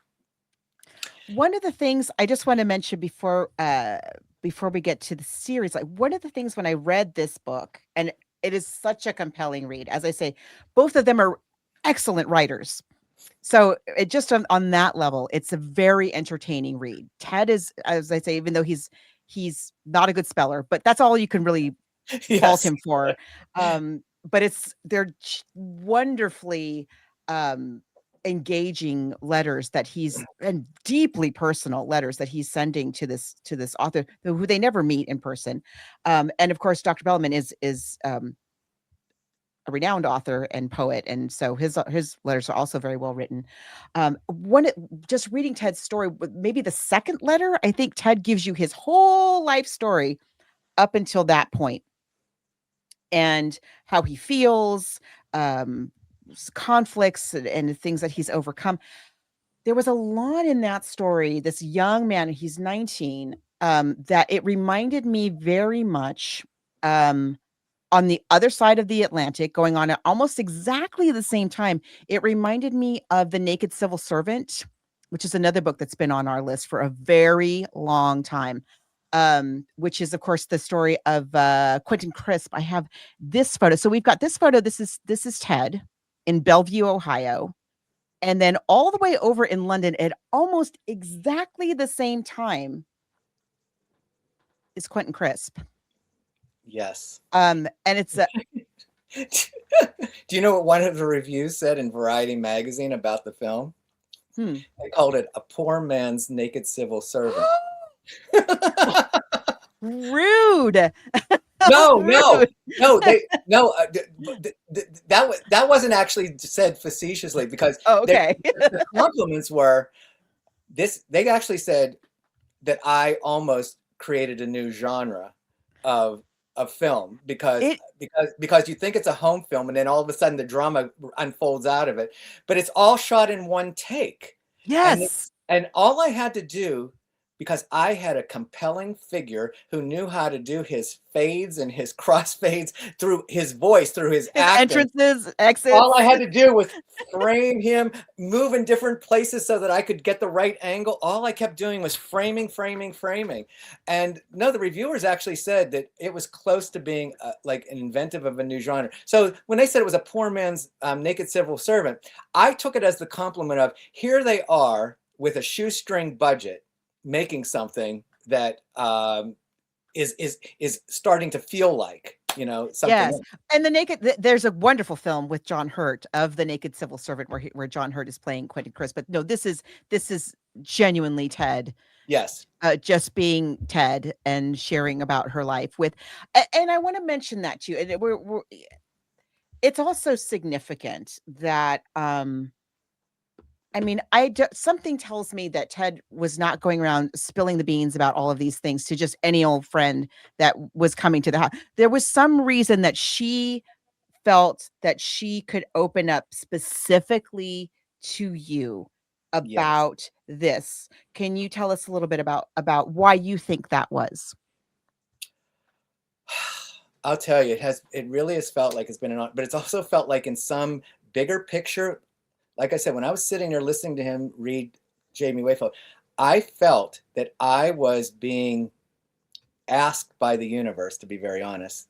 One of the things I just want to mention before we get to the series, like one of the things when I read this book, and it is such a compelling read, as I say, both of them are excellent writers. So it just on that level, it's a very entertaining read. Tedd is, as I say, even though he's not a good speller, but that's all you can really fault him for. But they're wonderfully engaging letters that and deeply personal letters that he's sending to this author who they never meet in person. And of course, Dr. Bellamann is a renowned author and poet, and so his letters are also very well written. Just reading Tedd's story, maybe the second letter, I think Tedd gives you his whole life story up until that point, and how he feels, conflicts and things that he's overcome. There was a lot in that story, this young man, he's 19, that it reminded me very much on the other side of the Atlantic, going on at almost exactly the same time. It reminded me of The Naked Civil Servant, which is another book that's been on our list for a very long time, which is, of course, the story of Quentin Crisp. I have this photo. So we've got this photo. This is Tedd in Bellevue, Ohio. And then all the way over in London at almost exactly the same time is Quentin Crisp. Yes. And it's do you know what one of the reviews said in Variety magazine about the film? They called it a poor man's Naked Civil Servant. Rude. No, that wasn't actually said facetiously, because the compliments were this. They actually said that I almost created a new genre of film, because you think it's a home film, and then all of a sudden the drama unfolds out of it, but it's all shot in one take. Yes. And all I had to do, because I had a compelling figure who knew how to do his fades and his crossfades through his voice, through his acting. Entrances, exits. All I had to do was frame him, move in different places so that I could get the right angle. All I kept doing was framing. And no, the reviewers actually said that it was close to being like an inventive of a new genre. So when they said it was a poor man's Naked Civil Servant, I took it as the compliment of, here they are with a shoestring budget, making something that is starting to feel like something. Yes, and there's a wonderful film with John Hurt of the Naked Civil Servant where John Hurt is playing Quentin Crisp. But no, this is genuinely Ted. Yes. Just being Ted and sharing about her life and I want to mention that too. And it's also significant that I mean, something tells me that Ted was not going around spilling the beans about all of these things to just any old friend that was coming to the house. There was some reason that she felt that she could open up specifically to you about this. Can you tell us a little bit about why you think that was? I'll tell you, it really has felt like it's been but it's also felt like in some bigger picture. Like I said, when I was sitting there listening to him read Jamie Wakefield, I felt that I was being asked by the universe, to be very honest,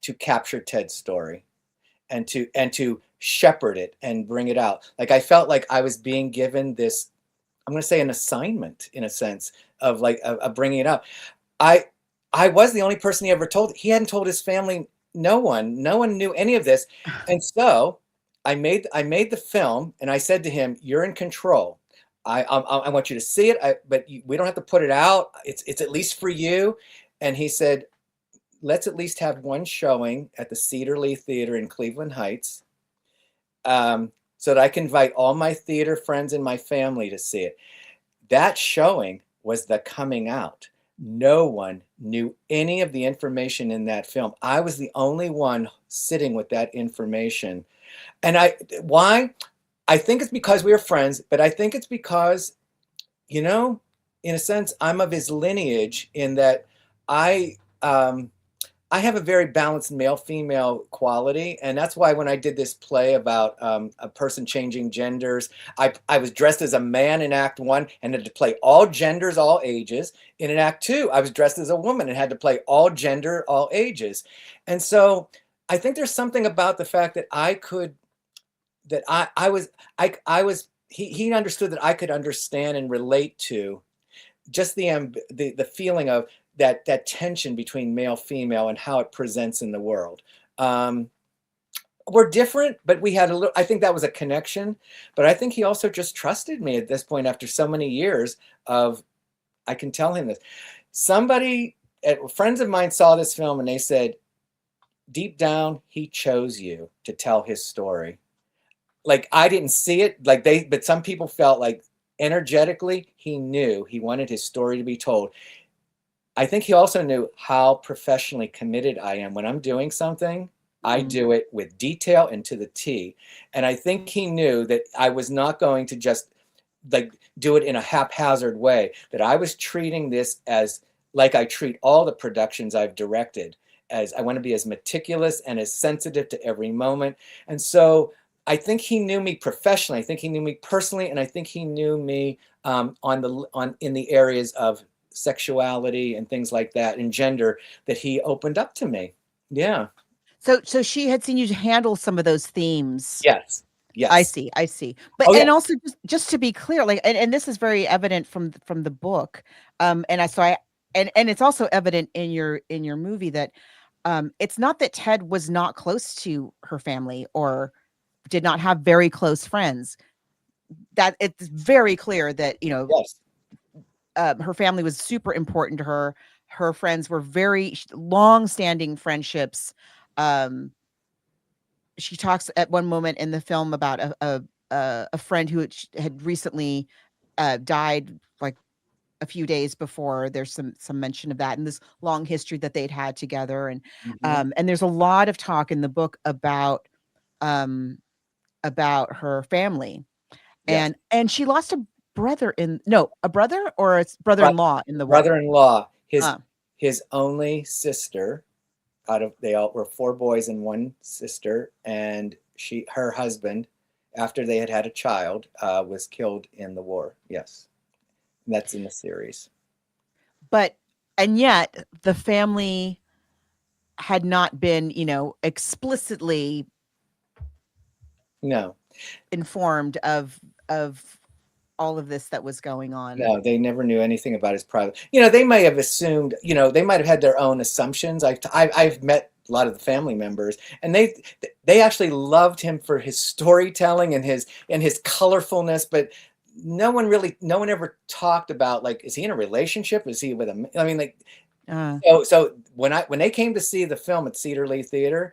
to capture Ted's story and to shepherd it and bring it out. Like I felt like I was being given this, I'm going to say an assignment in a sense of bringing it up. I was the only person he ever told. He hadn't told his family, no one knew any of this. And so I made the film, and I said to him, "You're in control. I want you to see it, but we don't have to put it out. It's at least for you." And he said, "Let's at least have one showing at the Cedar Lee Theater in Cleveland Heights, so that I can invite all my theater friends and my family to see it." That showing was the coming out. No one knew any of the information in that film. I was the only one sitting with that information. And why? I think it's because we were friends, but I think it's because, in a sense, I'm of his lineage in that I have a very balanced male-female quality. And that's why when I did this play about a person changing genders, I was dressed as a man in Act 1 and had to play all genders, all ages. And in Act 2, I was dressed as a woman and had to play all gender, all ages. And so I think there's something about the fact that he understood that I could understand and relate to just the feeling of that tension between male, female, and how it presents in the world. We're different, but we had I think that was a connection, but I think he also just trusted me at this point after so many years I can tell him this. Friends of mine saw this film and they said, deep down, he chose you to tell his story. Like I didn't see it, but some people felt like energetically he knew he wanted his story to be told. I think he also knew how professionally committed I am. When I'm doing something, I do it with detail and to the T. And I think he knew that I was not going to just do it in a haphazard way, that I was treating this as like I treat all the productions I've directed, as I want to be as meticulous and as sensitive to every moment. And so I think he knew me professionally. I think he knew me personally, and I think he knew me in the areas of sexuality and things like that, and gender, that he opened up to me. Yeah. So she had seen you handle some of those themes. Yes. Yes. I see. But and also just to be clear, and this is very evident from the book, and it's also evident in your movie that it's not that Ted was not close to her family or did not have very close friends. That it's very clear that, her family was super important to her. Her friends were very long-standing friendships. She talks at one moment in the film about a friend who had recently died like a few days before. There's some mention of that and this long history that they'd had together. And and there's a lot of talk in the book about her family. Yes. And she lost a brother or a brother-in-law in the war. Brother-in-law, his only sister. They all were 4 boys and 1 sister, and her husband, after they had a child, was killed in the war. Yes, and that's in the series. And yet the family had not been, explicitly informed of all of this that was going on. No, they never knew anything about his private. They may have assumed. They might have had their own assumptions. I've met a lot of the family members, and they actually loved him for his storytelling and his colorfulness, but no one ever talked about, like, is he in a relationship? Is he with a, I mean, like, so when they came to see the film at Cedar Lee Theater,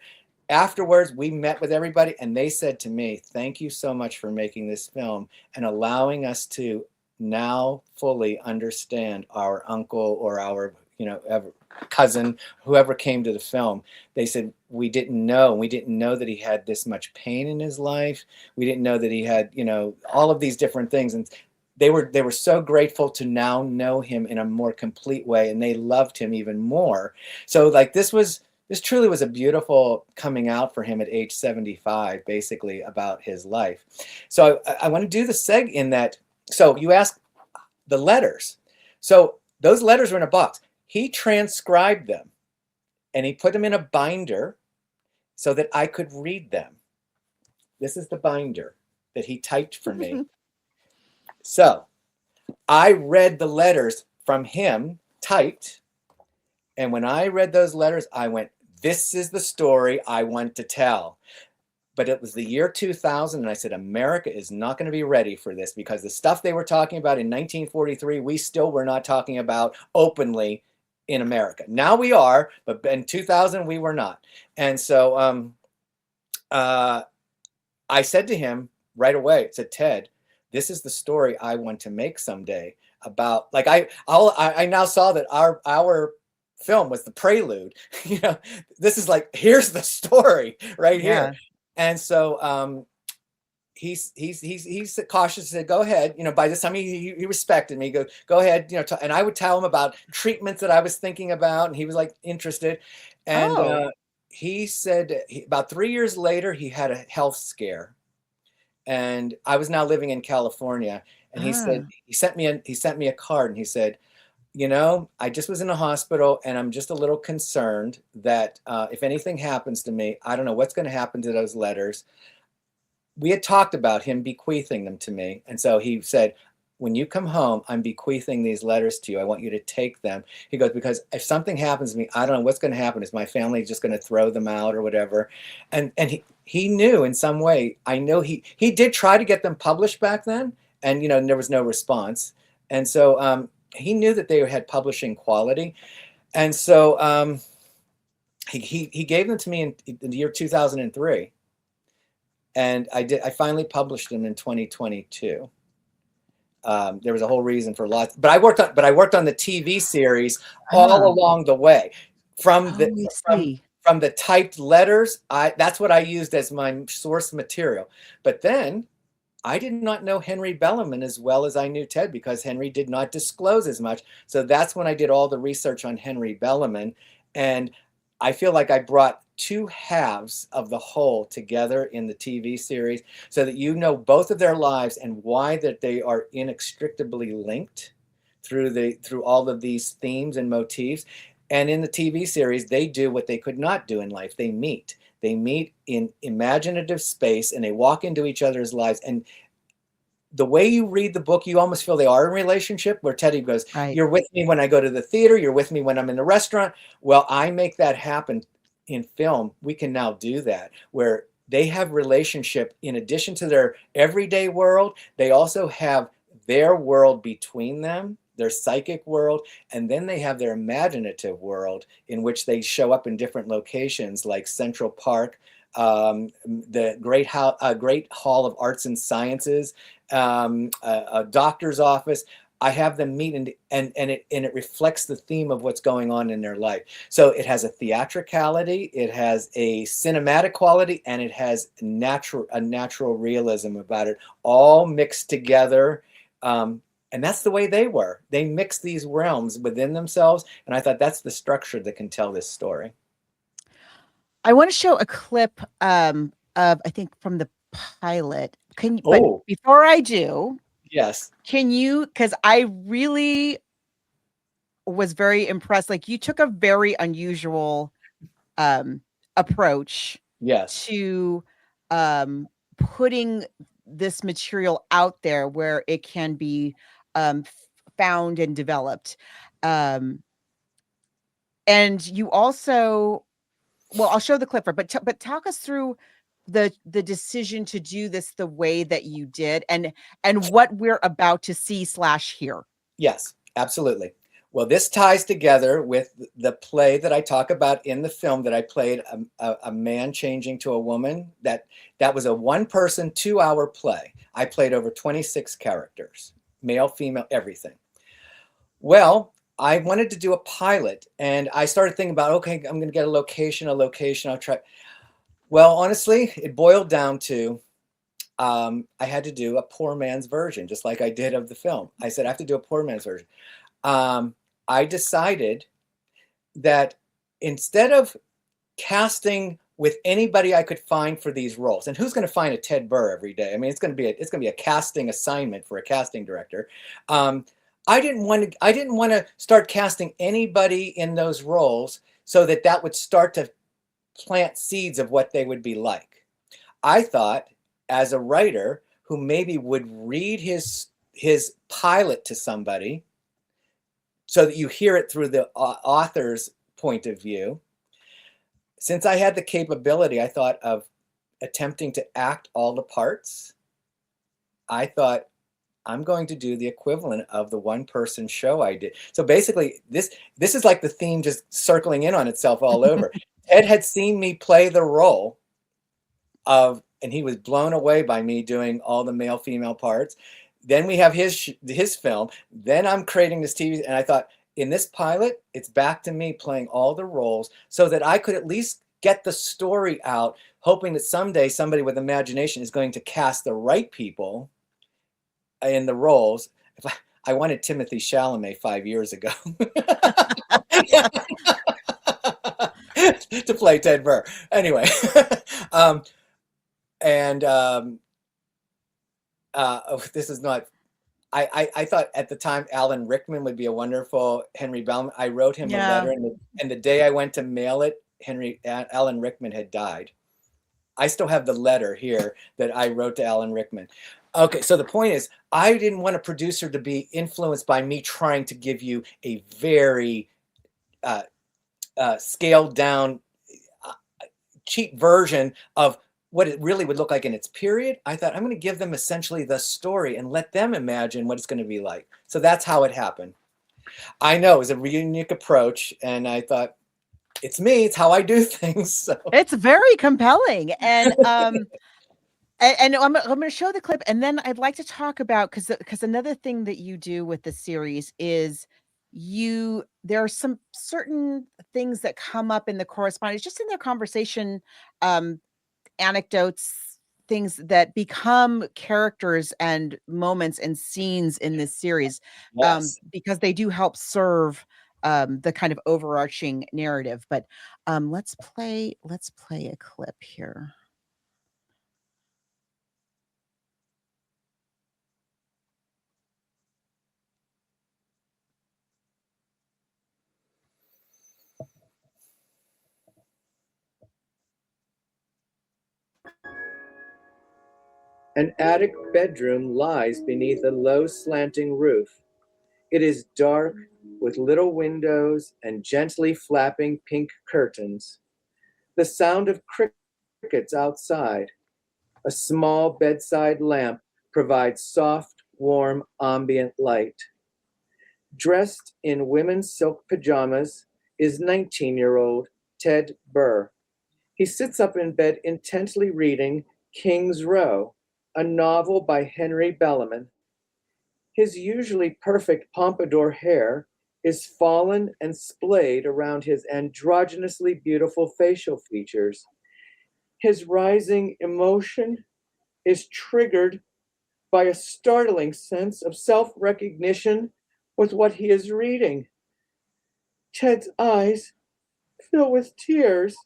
afterwards we met with everybody, and they said to me, thank you so much for making this film and allowing us to now fully understand our uncle or our, you know, cousin, whoever came to the film. They said, we didn't know that he had this much pain in his life. We didn't know that he had, you know, all of these different things. And they were so grateful to now know him in a more complete way, and they loved him even more. So, like, this truly was a beautiful coming out for him at age 75, basically, about his life. So I want to do the seg in that. So you asked the letters. So those letters were in a box. He transcribed them and he put them in a binder so that I could read them. This is the binder that he typed for me. So I read the letters from him typed. And when I read those letters, I went, this is the story I want to tell. But it was the year 2000, and I said, America is not going to be ready for this, because the stuff they were talking about in 1943, we still were not talking about openly in America. Now we are, but in 2000, we were not. And so I said to him right away, I said, Ted, this is the story I want to make someday about, like, I now saw that our film was the prelude. You know, this is like, here's the story right here. And so he's cautious, said, go ahead. You know, by this time he respected me. Go ahead. You know, and I would tell him about treatments that I was thinking about, and he was like interested. And he said about 3 years later he had a health scare, and I was now living in California. And he said he sent me a card, and he said, you know, I just was in a hospital, and I'm just a little concerned that if anything happens to me, I don't know what's going to happen to those letters. We had talked about him bequeathing them to me. And so he said, when you come home, I'm bequeathing these letters to you. I want you to take them. He goes, because if something happens to me, I don't know what's going to happen. Is my family just going to throw them out or whatever? And he knew in some way, I know he did try to get them published back then. And, you know, there was no response. And so he knew that they had publishing quality. And so he gave them to me in the year 2003. And I finally published them in 2022. There was a whole reason for lots, but I worked on the TV series all along the way. From the typed letters, that's what I used as my source material. But then I did not know Henry Bellamann as well as I knew Ted, because Henry did not disclose as much. So that's when I did all the research on Henry Bellamann. And I feel like I brought two halves of the whole together in the TV series, so that you know both of their lives and why that they are inextricably linked through all of these themes and motifs. And in the TV series, they do what they could not do in life. They meet in imaginative space, and they walk into each other's lives. And the way you read the book, you almost feel they are in a relationship, where Teddy goes, you're with me when I go to the theater, you're with me when I'm in the restaurant. Well, I make that happen in film. We can now do that, where they have relationship in addition to their everyday world. They also have their world between them, their psychic world, and then they have their imaginative world, in which they show up in different locations like Central Park, the Great Hall of Arts and Sciences, a doctor's office. I have them meet, and it reflects the theme of what's going on in their life. So it has a theatricality, it has a cinematic quality, and it has a natural realism about it, all mixed together. And that's the way they were. They mixed these realms within themselves, and I thought that's the structure that can tell this story. I want to show a clip of, I think, from the pilot. But before I do, yes, can you? Because I really was very impressed. Like, you took a very unusual approach, to putting this material out there where it can be found and developed. And you also well, I'll show the clip, but talk us through the decision to do this the way that you did, and what we're about to see / hear. Yes, absolutely. Well, this ties together with the play that I talk about in the film that I played, a man changing to a woman. That was a one-person, 2-hour play. I played over 26 characters, male, female, everything. Well, I wanted to do a pilot, and I started thinking about, okay, I'm going to get a location. I'll try. Well, honestly, it boiled down to I had to do a poor man's version, just like I did of the film. I said, I have to do a poor man's version. I decided that instead of casting with anybody I could find for these roles, and who's going to find a Tedd Burr every day? I mean, it's going to be a casting assignment for a casting director. I didn't want to start casting anybody in those roles so that would start to plant seeds of what they would be like. I thought, as a writer who maybe would read his pilot to somebody so that you hear it through the author's point of view, since I had the capability, I thought of attempting to act all the parts. I thought, I'm going to do the equivalent of the one-person show I did. So basically, this is like the theme just circling in on itself all over. Ted had seen me play the role of, and he was blown away by me doing all the male-female parts. Then we have his film. Then I'm creating this TV, and I thought, in this pilot, it's back to me playing all the roles so that I could at least get the story out, hoping that someday somebody with imagination is going to cast the right people in the roles. I wanted Timothée Chalamet 5 years ago to play Tedd Burr. Anyway, this is not. I thought at the time Alan Rickman would be a wonderful Henry Bellamann. I wrote him a letter, and the day I went to mail it, Alan Rickman had died. I still have the letter here that I wrote to Alan Rickman. Okay, so the point is, I didn't want a producer to be influenced by me trying to give you a very scaled down, cheap version of what it really would look like in its period. I thought, I'm going to give them essentially the story and let them imagine what it's going to be like. So that's how it happened. I know it was a unique approach, and I thought, it's me, it's how I do things. So. It's very compelling. And and I'm going to show the clip, and then I'd like to talk about, because another thing that you do with the series is there are some certain things that come up in the correspondence, just in their conversation, anecdotes, things that become characters and moments and scenes in this series, Yes. because they do help serve the kind of overarching narrative. But let's play a clip here. An attic bedroom lies beneath a low slanting roof. It is dark, with little windows and gently flapping pink curtains. The sound of crickets outside. A small bedside lamp provides soft, warm, ambient light. Dressed in women's silk pajamas is 19-year-old Tedd Burr. He sits up in bed intently reading King's Row, a novel by Henry Bellamann. His usually perfect pompadour hair is fallen and splayed around his androgynously beautiful facial features. His rising emotion is triggered by a startling sense of self-recognition with what he is reading. Tedd's eyes fill with tears.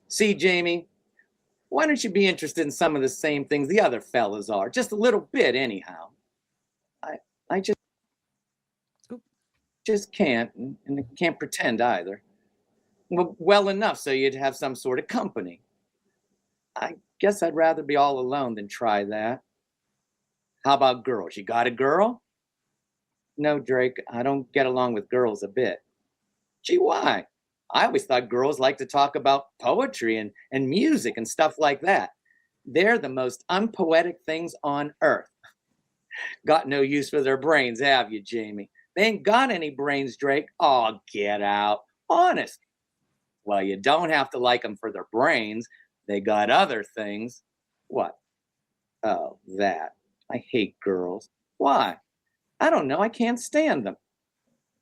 See, Jamie, why don't you be interested in some of the same things the other fellas are? Just a little bit, anyhow. I just can't, and can't pretend either. Well enough so you'd have some sort of company. I guess I'd rather be all alone than try that. How about girls? You got a girl? No, Drake, I don't get along with girls a bit. Gee, why? I always thought girls like to talk about poetry and music and stuff like that. They're the most unpoetic things on earth. Got no use for their brains, have you, Jamie? They ain't got any brains, Drake. Oh, get out. Honest. Well, you don't have to like them for their brains. They got other things. What? Oh, that. I hate girls. Why? I don't know. I can't stand them.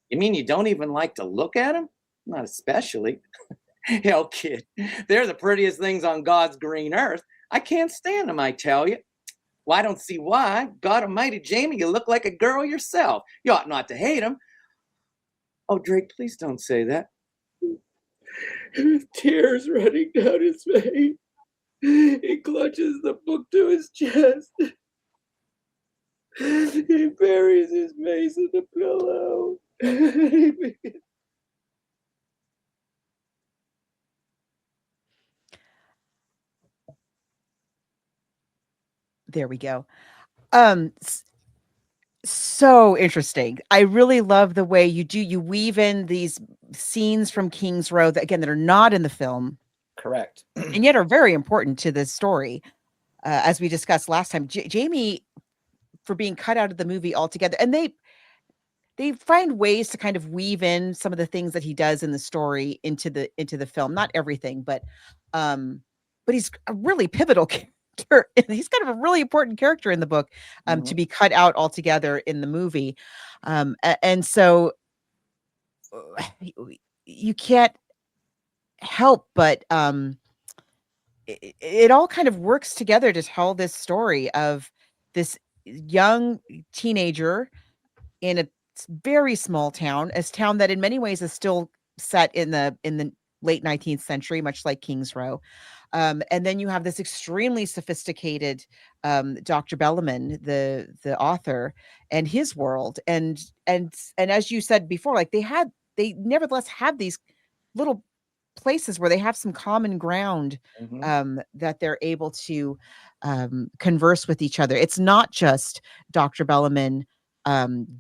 You mean you don't even like to look at them? Not especially. Hell, kid, they're the prettiest things on God's green earth. I can't stand them, I tell you. Well, I don't see why. God almighty, Jamie, you look like a girl yourself. You ought not to hate him. Oh, Drake, please don't say that. With tears running down his face, he clutches the book to his chest. He buries his face in the pillow. There we go. So interesting. I really love the way you weave in these scenes from King's Row that again that are not in the film Correct. and yet are very important to this story. As we discussed last time, Jamie for being cut out of the movie altogether, and they find ways to kind of weave in some of the things that he does in the story into the film. Not everything, but he's a really pivotal character. He's kind of a really important character in the book to be cut out altogether in the movie. And so you can't help but it all kind of works together to tell this story of this young teenager in a very small town, a town that in many ways is still set in the late 19th century, much like King's Row. And then you have this extremely sophisticated Dr. Bellamann, the author, and his world. And as you said before, like they nevertheless have these little places where they have some common ground that they're able to converse with each other. It's not just Dr. Bellamann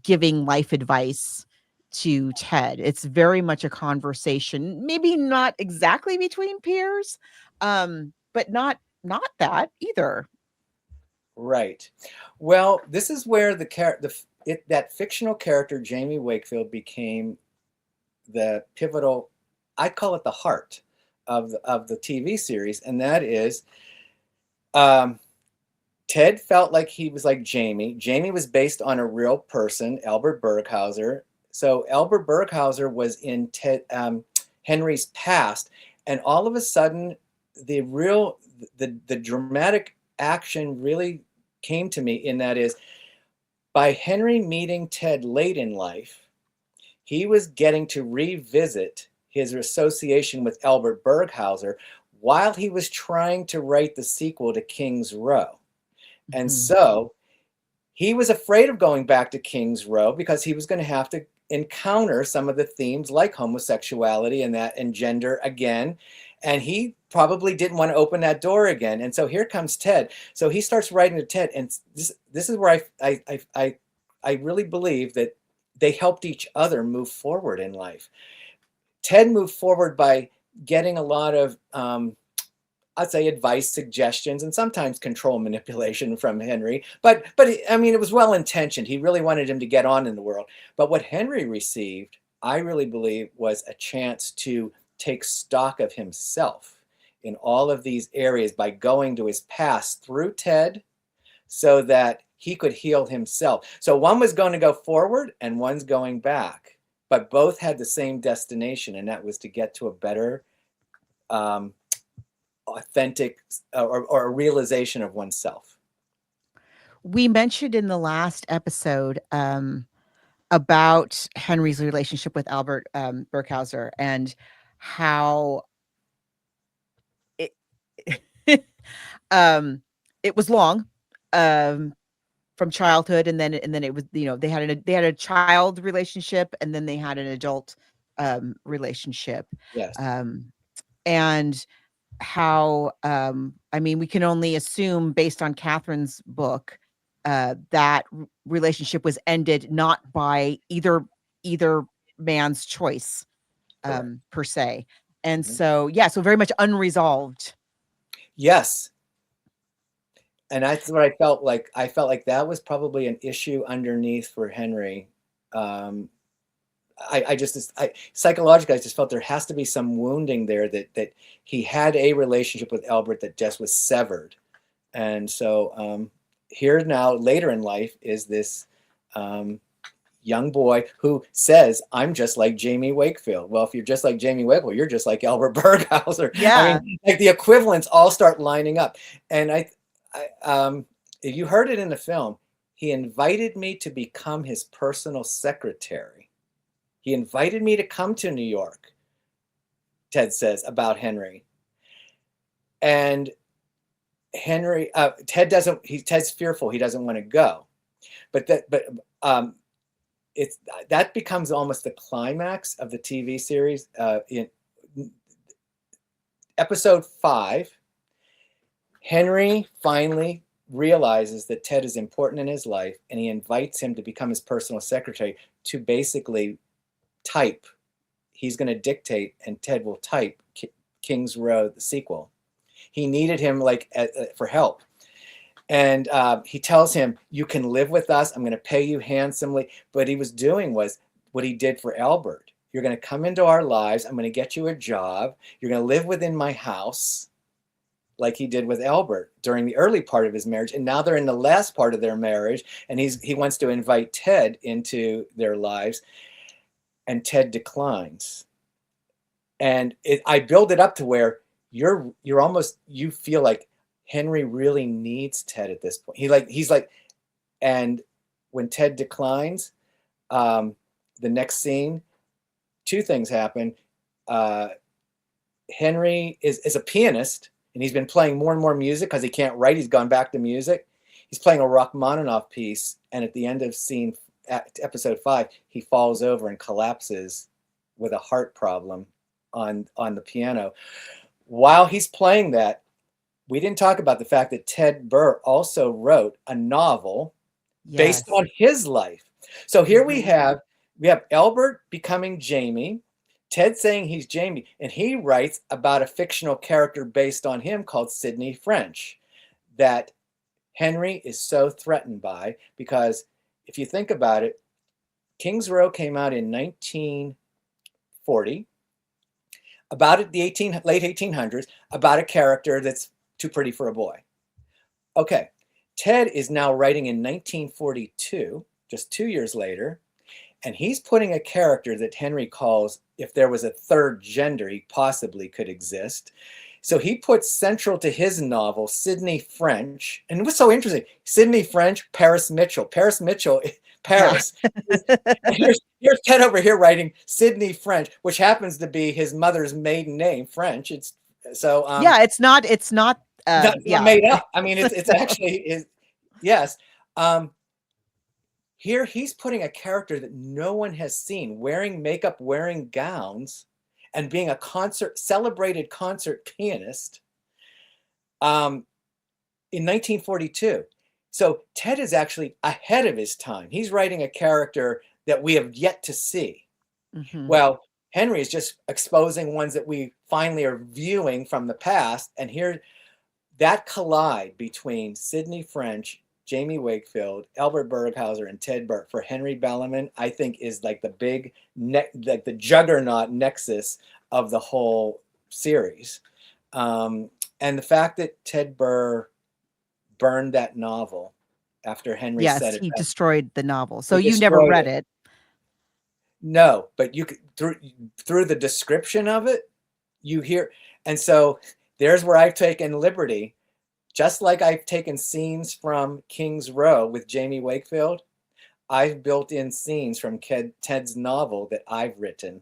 giving life advice to Ted. It's very much a conversation, maybe not exactly between peers, but not that either. Right. Well, this is where that fictional character Jamie Wakefield became the pivotal. I call it the heart of the TV series, and that is Ted felt like he was like Jamie. Jamie was based on a real person, Albert Burghauser. So Albert Burghauser was in Henry's past, and all of a sudden, the dramatic action really came to me. In that is, by Henry meeting Ted late in life, he was getting to revisit his association with Albert Burghauser while he was trying to write the sequel to King's Row. And so he was afraid of going back to King's Row because he was going to have to encounter some of the themes like homosexuality and gender again. And he probably didn't want to open that door again. And so here comes Ted. So he starts writing to Ted. And this is where I really believe that they helped each other move forward in life. Ted moved forward by getting a lot of, I'd say, advice, suggestions, and sometimes control manipulation from Henry. But I mean, it was well-intentioned. He really wanted him to get on in the world. But what Henry received, I really believe, was a chance to take stock of himself in all of these areas by going to his past through Ted so that he could heal himself. So one was going to go forward and one's going back, but both had the same destination, and that was to get to a better, authentic or a realization of oneself. We mentioned in the last episode about Henry's relationship with Albert Burghauser and how it it was long from childhood, and then it was, you know, they had a child relationship, and then they had an adult relationship. Yes. And how I mean, we can only assume based on Catherine's book that relationship was ended not by either man's choice, per se. And Mhm. so, yeah, so very much unresolved. Yes. And that's what I felt like. I felt like that was probably an issue underneath for Henry. I psychologically, I just felt there has to be some wounding there that he had a relationship with Albert that just was severed. And so here now, later in life, is this young boy who says, I'm just like Jamie Wakefield. Well, if you're just like Jamie Wakefield, you're just like Albert Burghauser. Yeah. I mean, like the equivalents all start lining up. And if you heard it in the film, he invited me to become his personal secretary. He invited me to come to New York, Ted says about Henry. And Henry, Ted's fearful. He doesn't want to go. But that becomes almost the climax of the TV series. In episode 5, Henry finally realizes that Ted is important in his life, and he invites him to become his personal secretary to basically type. He's going to dictate, and Ted will type King's Row, the sequel. He needed him for help. And he tells him, you can live with us. I'm going to pay you handsomely. But he was doing was what he did for Albert. You're going to come into our lives. I'm going to get you a job. You're going to live within my house, like he did with Albert during the early part of his marriage. And now they're in the last part of their marriage. And he wants to invite Ted into their lives. And Ted declines. And I build it up to where you're almost, you feel like Henry really needs Ted at this point. He's like, and when Ted declines, the next scene, 2 things happen. Henry is a pianist, and he's been playing more and more music because he can't write. He's gone back to music. He's playing a Rachmaninoff piece, and at the end of episode 5, he falls over and collapses with a heart problem on the piano. While he's playing that, we didn't talk about the fact that Tedd Burr also wrote a novel based on his life. So here we have Albert becoming Jamie, Ted saying he's Jamie, and he writes about a fictional character based on him called Sidney French that Henry is so threatened by, because if you think about it, King's Row came out in 1940, about the late 1800s, about a character that's too pretty for a boy. Okay, Ted is now writing in 1942, just 2 years later, and he's putting a character that Henry calls, if there was a third gender, he possibly could exist. So he puts central to his novel Sidney French, and it was so interesting. Sidney French, Paris Mitchell. Paris Mitchell, Paris. Here's Ted over here writing Sidney French, which happens to be his mother's maiden name, French. It's so it's not made up. I mean, it's actually yes. Here he's putting a character that no one has seen, wearing makeup, wearing gowns, and being a celebrated concert pianist in 1942. So Ted is actually ahead of his time. He's writing a character that we have yet to see. Mm-hmm. Well, Henry is just exposing ones that we finally are viewing from the past. And here, that collide between Sidney French, Jamie Wakefield, Albert Burghauser, and Tedd Burr for Henry Bellamann, I think is like the big, like the juggernaut nexus of the whole series. And the fact that Tedd Burr burned that novel after Henry said it. Yes, he destroyed the novel. So you never read it. No, but you could, through the description of it, you hear. And so there's where I've taken liberty. Just like I've taken scenes from King's Row with Jamie Wakefield, I've built in scenes from Ted's novel that I've written,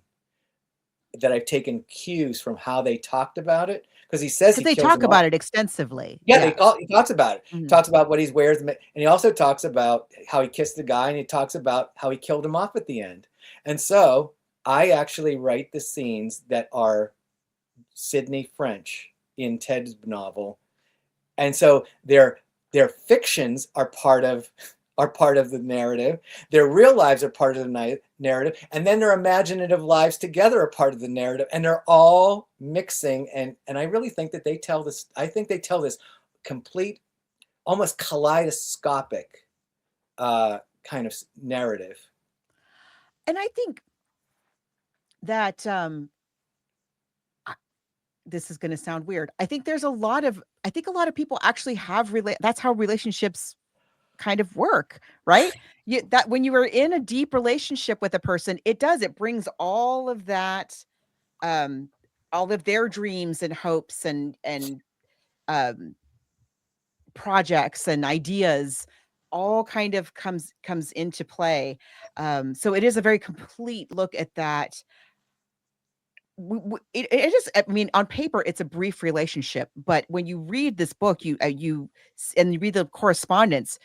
that I've taken cues from how they talked about it. Because he says they talk about it extensively. Yeah, he talks about it. Mm-hmm. Talks about what he wears. And he also talks about how he kissed the guy, and he talks about how he killed him off at the end. And so I actually write the scenes that are Sidney French in Ted's novel. And so they're Their fictions are part of the narrative. Their real lives are part of the narrative, and then their imaginative lives together are part of the narrative, and they're all mixing. And I really think that they tell this. I think they tell this complete, almost kaleidoscopic kind of narrative. And I think that this is going to sound weird. I think a lot of people actually have that's how relationships kind of work, right? That when you are in a deep relationship with a person, it brings all of that, all of their dreams and hopes and projects and ideas all kind of comes into play. So it is a very complete look at that. It is, I mean, on paper it's a brief relationship, but when you read this book, you read the correspondence,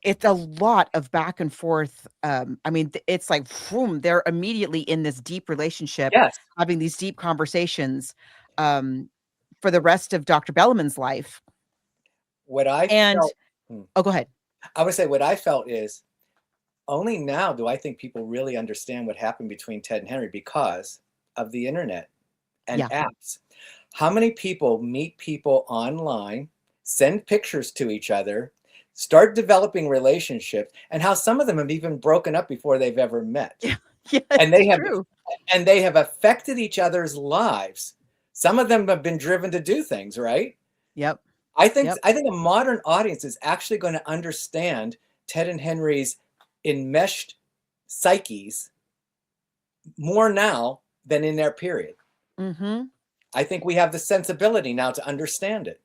it's a lot of back and forth. I mean, it's like, boom, they're immediately in this deep relationship, Yes. having these deep conversations for the rest of Dr. Bellamann's life. What I felt, oh, go ahead. I would say what I felt is, only now do I think people really understand what happened between Ted and Henry because of the internet and apps. How many people meet people online, send pictures to each other, start developing relationships, and how some of them have even broken up before they've ever met. Yeah, and they have affected each other's lives. Some of them have been driven to do things, right? Yep. I think a modern audience is actually going to understand Ted and Henry's enmeshed psyches more now than in their period. Mm-hmm. I think we have the sensibility now to understand it.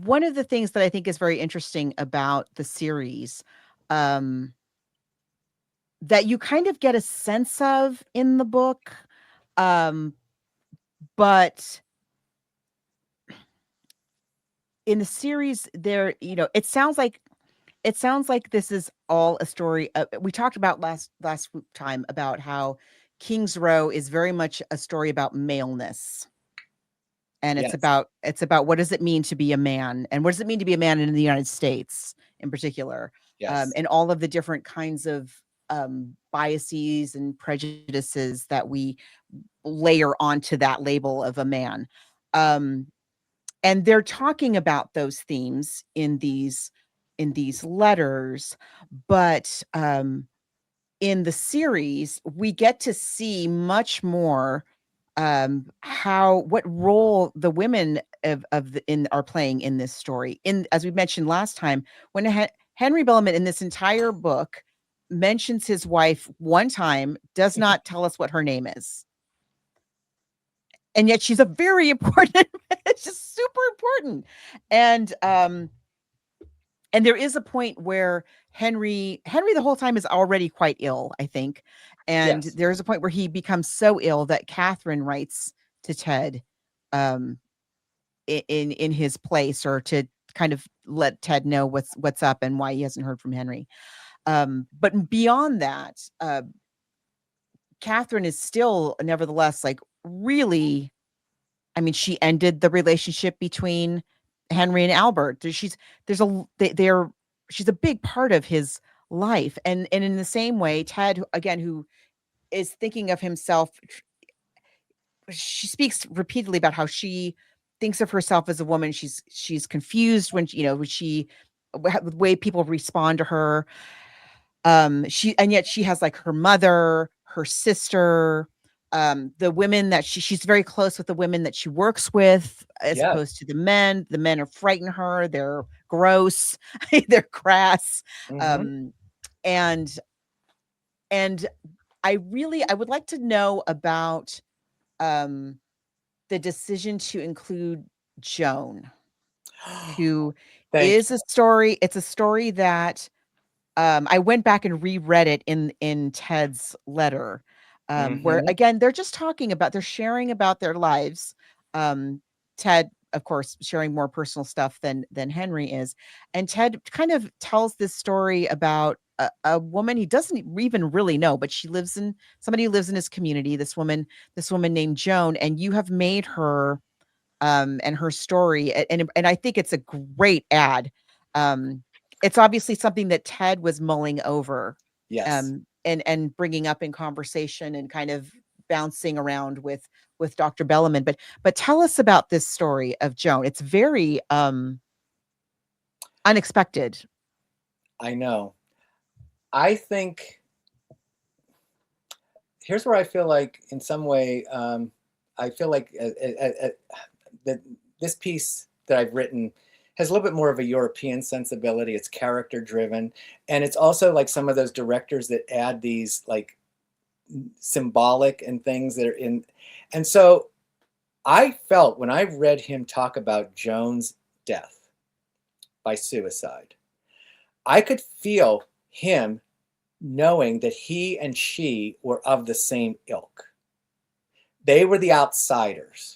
One of the things that I think is very interesting about the series, that you kind of get a sense of in the book, but in the series there, it sounds like this is all a story. We talked about last time about how King's Row is very much a story about maleness. And it's about what does it mean to be a man, and what does it mean to be a man in the United States in particular, and all of the different kinds of biases and prejudices that we layer onto that label of a man. And they're talking about those themes in these letters, but in the series we get to see much more what role the women are playing in this story. As we mentioned last time, when Henry Bellamann in this entire book mentions his wife one time, does not tell us what her name is. And yet she's a very important, it's just super important. And there is a point where Henry the whole time is already quite ill, I think. And there's a point where he becomes so ill that Catherine writes to Ted in his place, or to kind of let Ted know what's up and why he hasn't heard from Henry. But beyond that, Catherine is still nevertheless like really, I mean, she ended the relationship between Henry and Albert. She's a big part of his life. And in the same way, Ted, again, who is thinking of himself, she speaks repeatedly about how she thinks of herself as a woman. She's confused when the way people respond to her. And yet she has like her mother, her sister, the women that she's very close with, the women that she works with, as opposed to the men. The men are frighten her. They're gross. They're crass. And I would like to know about the decision to include Joan, who is a story. It's a story that I went back and reread it in Ted's letter, where again they're just they're sharing about their lives. Ted, of course, sharing more personal stuff than Henry is, and Ted kind of tells this story about a woman he doesn't even really know, but somebody who lives in his community. This woman named Joan, and you have made her and her story. And I think it's a great ad. It's obviously something that Ted was mulling over, Yes. and bringing up in conversation and kind of bouncing around with Dr. Bellamann. But tell us about this story of Joan. It's very unexpected. I know. I think here's where I feel like, in some way, I feel like that this piece that I've written has a little bit more of a European sensibility. It's character driven, and it's also like some of those directors that add these like symbolic and things that are in. And so I felt when I read him talk about Joan's death by suicide, I could feel him knowing that he and she were of the same ilk. They were the outsiders.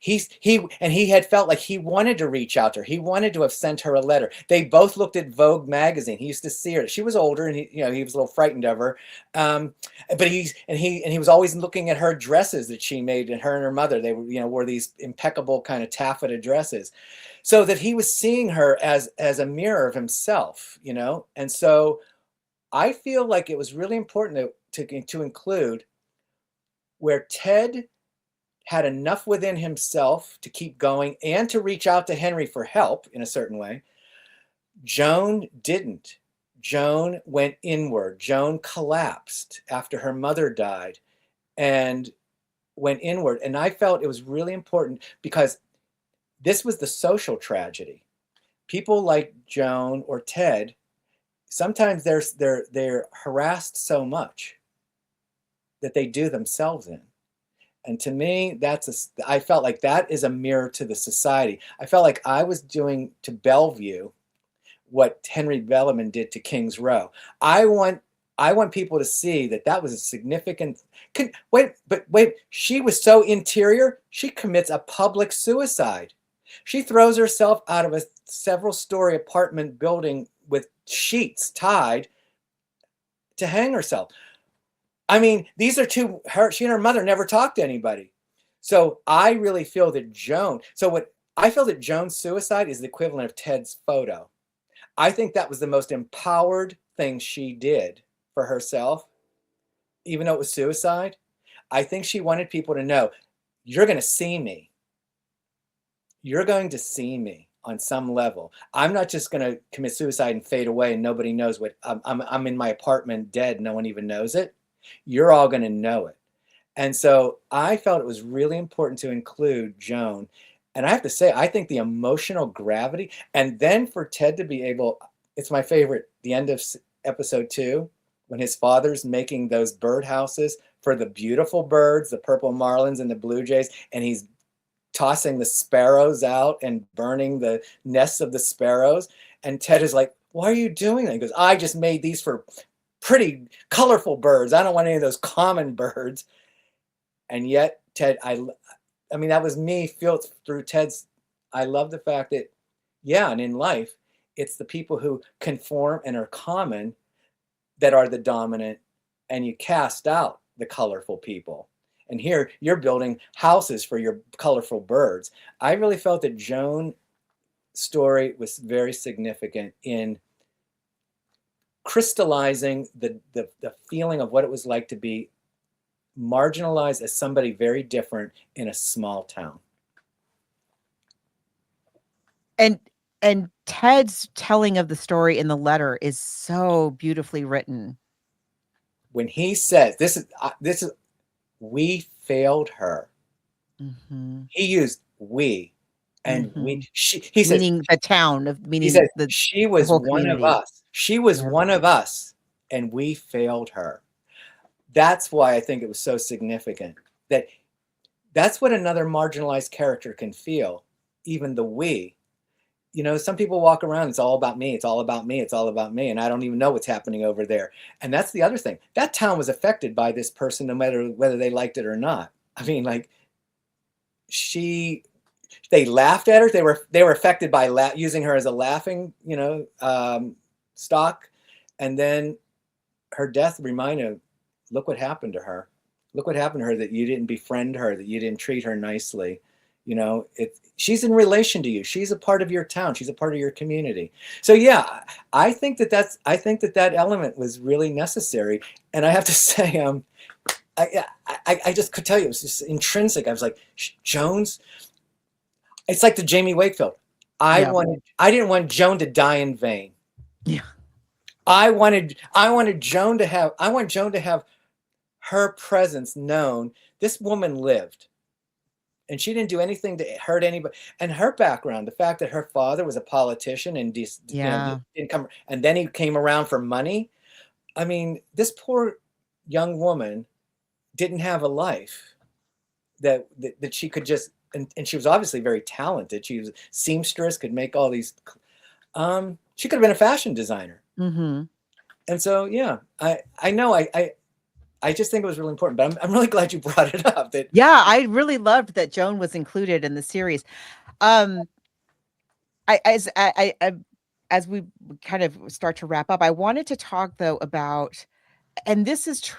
He had felt like he wanted to reach out to her. He wanted to have sent her a letter. They both looked at Vogue magazine. He used to see her. She was older, and he was a little frightened of her. But he was always looking at her dresses that she made, and her mother. They wore these impeccable kind of taffeta dresses, so that he was seeing her as a mirror of himself. And so I feel like it was really important to include where Ted had enough within himself to keep going and to reach out to Henry for help in a certain way. Joan didn't. Joan went inward. Joan collapsed after her mother died and went inward. And I felt it was really important because this was the social tragedy. People like Joan or Ted, sometimes they're harassed so much that they do themselves in. And to me, I felt like that is a mirror to the society. I felt like I was doing to Bellevue what Henry Bellamann did to Kings Row. I want people to see that was a significant. Wait, she was so interior, she commits a public suicide. She throws herself out of a several-story apartment building with sheets tied to hang herself. I mean, these are she and her mother never talked to anybody. So I really feel that I feel that Joan's suicide is the equivalent of Ted's photo. I think that was the most empowered thing she did for herself, even though it was suicide. I think she wanted people to know, you're going to see me. You're going to see me on some level. I'm not just going to commit suicide and fade away and nobody knows what I'm in my apartment dead. No one even knows it. You're all going to know it. And so I felt it was really important to include Joan. And I have to say, I think the emotional gravity, and then for Ted to be able, it's my favorite, the end of episode 2, when his father's making those birdhouses for the beautiful birds, the purple marlins and the blue jays, and he's tossing the sparrows out and burning the nests of the sparrows. And Ted is like, why are you doing that? He goes, I just made these for pretty colorful birds. I don't want any of those common birds. And yet Ted, I mean, that was me feel through Ted's. I love the fact that, and in life, it's the people who conform and are common that are the dominant, and you cast out the colorful people. And here you're building houses for your colorful birds. I really felt that Joan's story was very significant in crystallizing the feeling of what it was like to be marginalized as somebody very different in a small town. And Ted's telling of the story in the letter is so beautifully written. When he says, this is we failed her. Mm-hmm. He used we, and he says, meaning the town of meaning he says, the she was whole one of community. us. She was one of us, and we failed her. That's why I think it was so significant. That's what another marginalized character can feel, even the we. Some people walk around, it's all about me, it's all about me, it's all about me, and I don't even know what's happening over there. And that's the other thing. That town was affected by this person, no matter whether they liked it or not. I mean, like, they laughed at her. They were affected by using her as a laughing, stock. And then her death reminded, look what happened to her. Look what happened to her, that you didn't befriend her, that you didn't treat her nicely. You know, she's in relation to you. She's a part of your town. She's a part of your community. So yeah, I think that element was really necessary. And I have to say, I just could tell you, it was just intrinsic. I was like, Jones, it's like the Jamie Wakefield. I didn't want Joan to die in vain. Yeah. I want Joan to have her presence known. This woman lived, and she didn't do anything to hurt anybody. And her background, the fact that her father was a politician and didn't come, and then he came around for money. I mean, this poor young woman didn't have a life that she could just, and she was obviously very talented. She was a seamstress, could make all these. She could have been a fashion designer. Mm-hmm. And so, yeah, I know I just think it was really important, but I'm really glad you brought it up. Yeah, I really loved that Joan was included in the series. As we kind of start to wrap up, I wanted to talk though about, and this is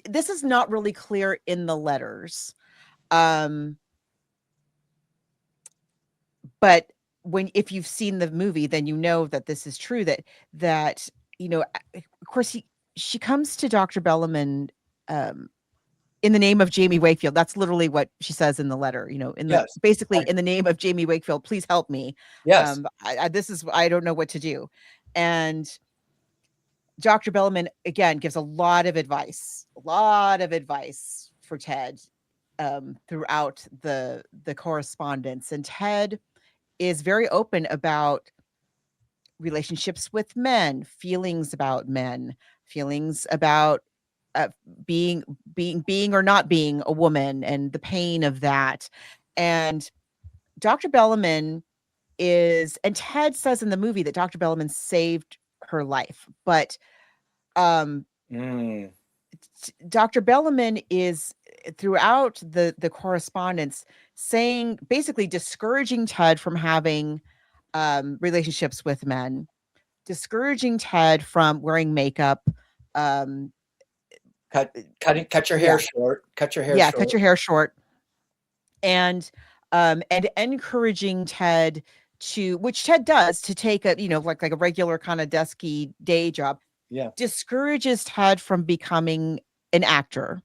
this is not really clear in the letters, but if you've seen the movie, then you know that this is true. That you know, of course, she comes to Dr. Bellamann in the name of Jamie Wakefield. That's literally what she says in the letter. You know, basically in the name of Jamie Wakefield, please help me. Yes. I don't know what to do, and Dr. Bellamann again gives a lot of advice for Ted throughout the correspondence, and Ted is very open about relationships with men, feelings about men, feelings about being or not being a woman, and the pain of that. And Dr. Bellamann and Ted says in the movie that Dr. Bellamann saved her life, but Dr. Bellamann is throughout the correspondence saying, basically discouraging Ted from having relationships with men, discouraging Ted from wearing makeup, cut your hair short, cut your hair short, and encouraging Ted to, which Ted does, to take a, you know, like a regular kind of desky day job. Yeah. Discourages Ted from becoming an actor.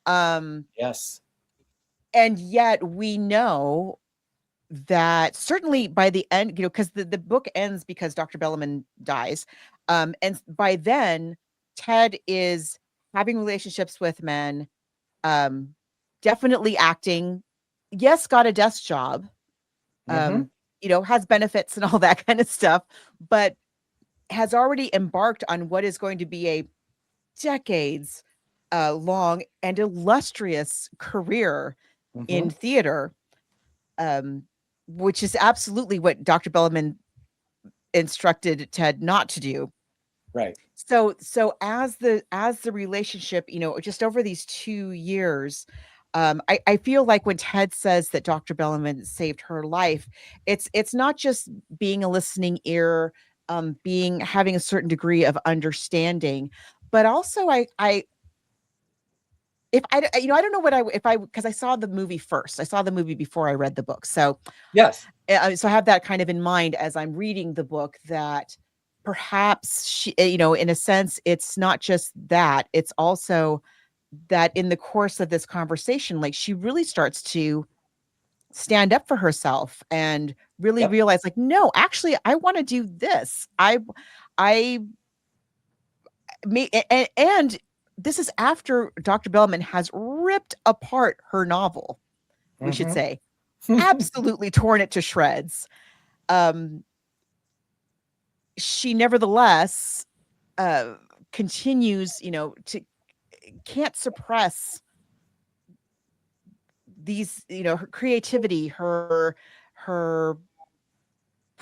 Yes. And yet we know that certainly by the end, you know, because the book ends because Dr. Bellamann dies. And by then, Ted is having relationships with men, definitely acting. Yes, got a desk job, you know, has benefits and all that kind of stuff, but has already embarked on what is going to be a decades long and illustrious career in theater, which is absolutely what Dr. Bellamann instructed Ted not to do. Right. So as the relationship, you know, just over these 2 years, I feel like when Ted says that Dr. Bellamann saved her life, it's not just being a listening ear, having a certain degree of understanding, but also I don't know because I saw the movie first. I saw the movie before I read the book. So yes. So I have that kind of in mind as I'm reading the book, that perhaps she, you know, in a sense, it's not just that, it's also that in the course of this conversation, like, she really starts to stand up for herself and really realize, like, no, actually, I want to do this. And this is after Dr. Bellamann has ripped apart her novel, we should say, absolutely torn it to shreds. She nevertheless continues, you know, can't suppress these, you know, her creativity, her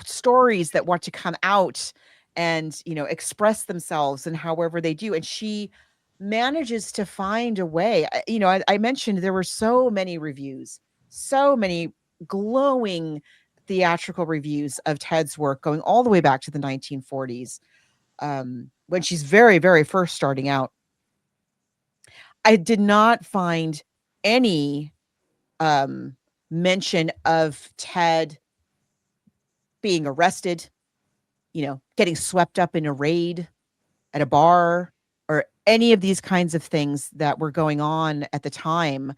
stories that want to come out and, you know, express themselves, and however they do. And she manages to find a way. You know, I mentioned there were so many reviews, so many glowing theatrical reviews of Ted's work going all the way back to the 1940s, when she's very, very first starting out. I did not find any mention of Ted being arrested, getting swept up in a raid at a bar, or any of these kinds of things that were going on at the time.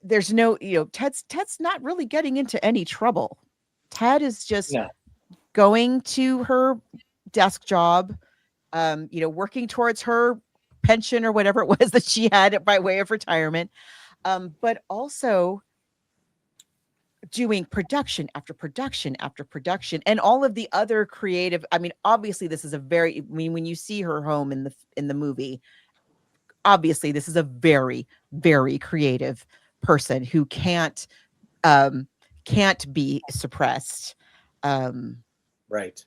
There's no, Ted's not really getting into any trouble. Ted is just No. going to her desk job, working towards her pension or whatever it was that she had by way of retirement, but also doing production after production after production, and all of the other creative. I mean, obviously, this is when you see her home in the movie, obviously, this is a very, very creative person who can't be suppressed. Right.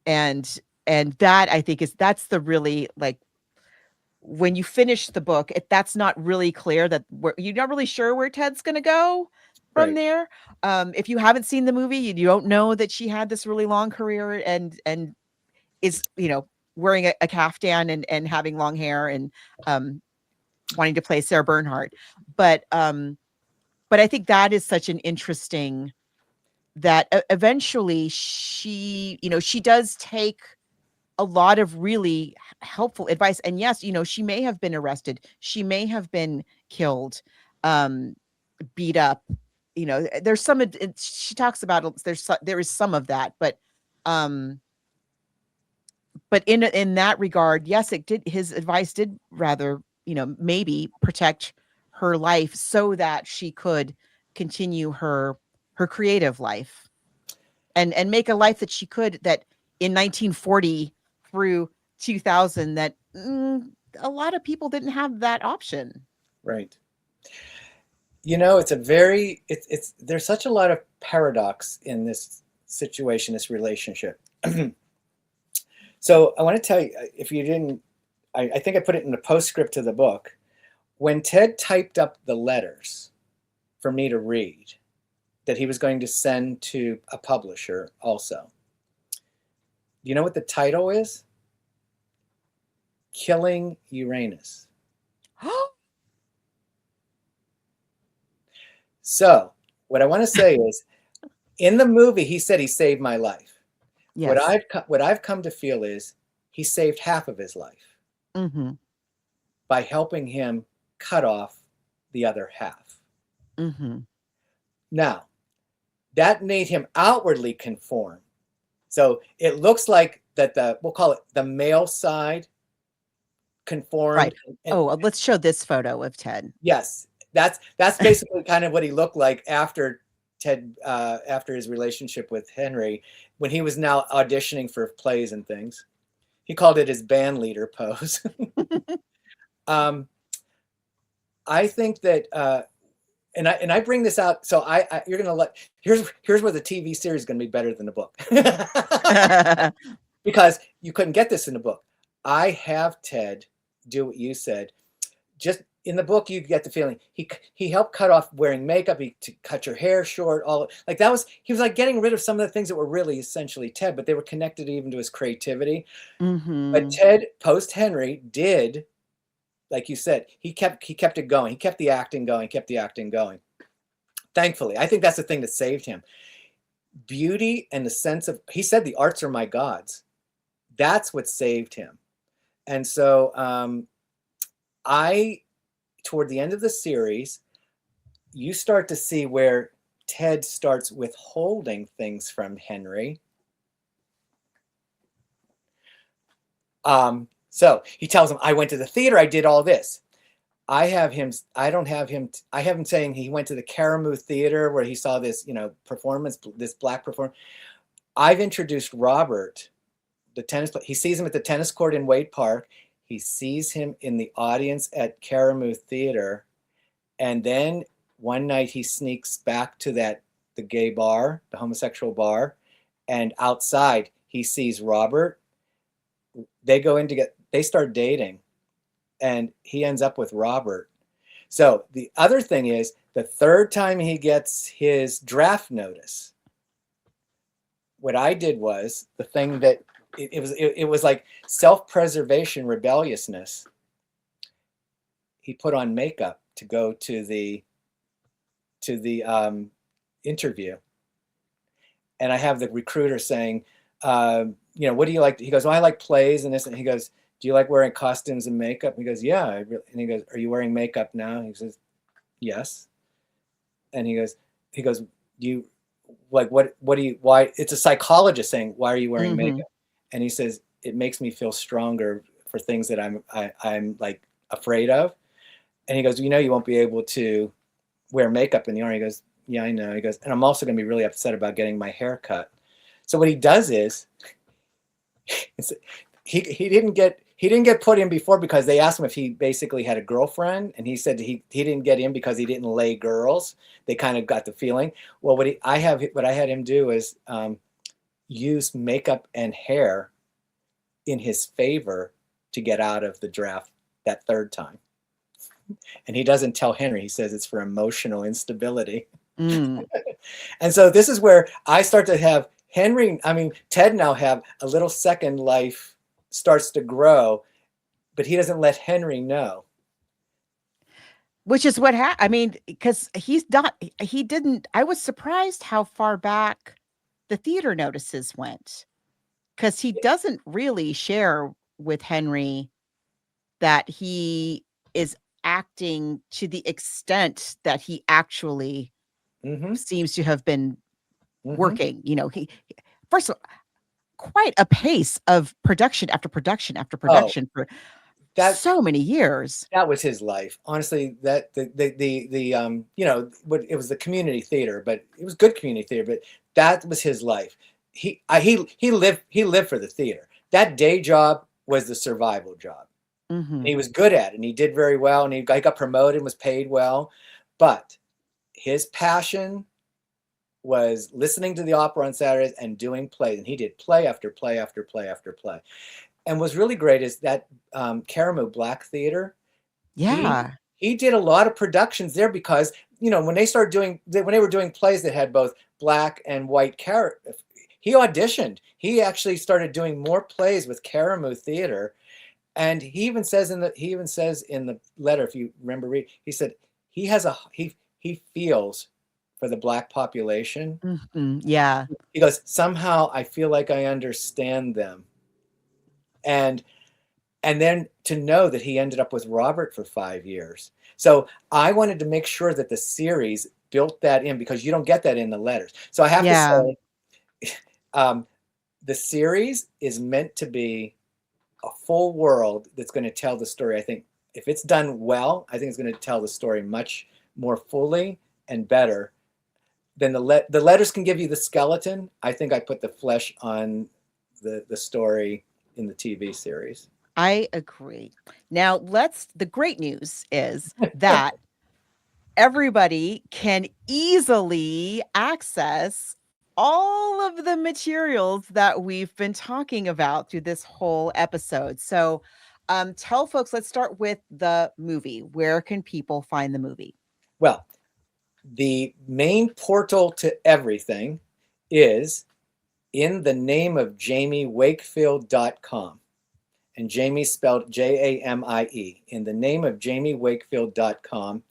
And that, I think, that's the really, like, when you finish the book, that's not really clear, that you're not really sure where Ted's going to go from there. If you haven't seen the movie, you don't know that she had this really long career and is, wearing a caftan and having long hair and wanting to play Sarah Bernhardt. But I think that is such an interesting, that eventually she does take a lot of really helpful advice. And yes, she may have been arrested. She may have been killed, beat up. There's some, she talks about, there is some of that, but in that regard, yes, his advice did rather, maybe protect her life so that she could continue her creative life and make a life that she could, that in 1940 through 2000, that a lot of people didn't have that option. Right. It's there's such a lot of paradox in this situation, this relationship. So I want to tell you, if you didn't, I think I put it in the postscript to the book. When Ted typed up the letters for me to read that he was going to send to a publisher also, you know what the title is? Killing Uranus. So what I want to say is, in the movie, he said he saved my life. Yes. What I've come to feel is he saved half of his life by helping him cut off the other half. Now, that made him outwardly conform. So it looks like that we'll call it the male side conformed. Right. Let's show this photo of Ted. Yes, that's basically kind of what he looked like after Ted, after his relationship with Henry, when he was now auditioning for plays and things. He called it his band leader pose. I think that, and I bring this out, so you're gonna here's where the TV series is gonna be better than the book, because you couldn't get this in the book. I have Ted do what you said. Just in the book, you get the feeling he helped cut off wearing makeup. He cut your hair short. He was like getting rid of some of the things that were really essentially Ted, but they were connected even to his creativity. But Ted, post Henry, did, like you said, he kept it going. He kept the acting going. Thankfully, I think that's the thing that saved him. Beauty and the sense of, he said, the arts are my gods. That's what saved him. And so toward the end of the series, you start to see where Ted starts withholding things from Henry. So he tells him, I went to the theater, I did all this. I have him saying he went to the Caramoo Theater where he saw this, performance, this black performance. I've introduced Robert, the tennis player. He sees him at the tennis court in Wade Park. He sees him in the audience at Caramoo Theater. And then one night he sneaks back to the gay bar, the homosexual bar. And outside he sees Robert. They go in they start dating. And he ends up with Robert. So the other thing is, the third time he gets his draft notice, what I did was the thing that it was like self-preservation, rebelliousness. He put on makeup to go to the interview, and I have the recruiter saying, what do you like? He goes, I like plays and this. And he goes, do you like wearing costumes and makeup? And he goes, yeah. And he goes, are you wearing makeup now? He says, yes. And he goes, do you like, why? It's a psychologist saying, why are you wearing makeup? And he says, it makes me feel stronger for things that I'm like afraid of. And he goes, you won't be able to wear makeup in the army. He goes, yeah, I know. He goes, and I'm also going to be really upset about getting my hair cut. So what he does is, he didn't get put in before because they asked him if he basically had a girlfriend, and he said he didn't get in because he didn't lay girls. They kind of got the feeling. Well, what I had him do is use makeup and hair in his favor to get out of the draft that third time. And he doesn't tell Henry. He says it's for emotional instability. And so this is where I start to have Ted now have a little second life starts to grow, but he doesn't let Henry know. Which is what because I was surprised how far back the theater notices went, because he doesn't really share with Henry that he is acting to the extent that he actually seems to have been working. He first of all, quite a pace of production after production after production for so many years. That was his life, honestly. That it was the community theater, but it was good community theater. But that was his life. He lived for the theater. That day job was the survival job. And he was good at it, and he did very well, and he got promoted and was paid well. But his passion was listening to the opera on Saturdays and doing plays, and he did play after play after play after play. And what's really great is that Karamu Black Theater. Yeah, he did a lot of productions there because when they were doing plays that had both black and white characters, he auditioned. He actually started doing more plays with Karamu Theater, and he even says in the letter, if you remember reading, he said he feels for the black population. Yeah. He goes, somehow I feel like I understand them. And then to know that he ended up with Robert for 5 years. So I wanted to make sure that the series built that in, because you don't get that in the letters. So I have to say, the series is meant to be a full world that's going to tell the story. I think if it's done well, I think it's going to tell the story much more fully and better than the letters can give you the skeleton. I think I put the flesh on the story in the TV series. I agree. Now the great news is that everybody can easily access all of the materials that we've been talking about through this whole episode. So tell folks, let's start with the movie. Where can people find the movie? Well, the main portal to everything is in the name of JamieWakefield.com. And Jamie spelled Jamie, in the name of JamieWakefield.com.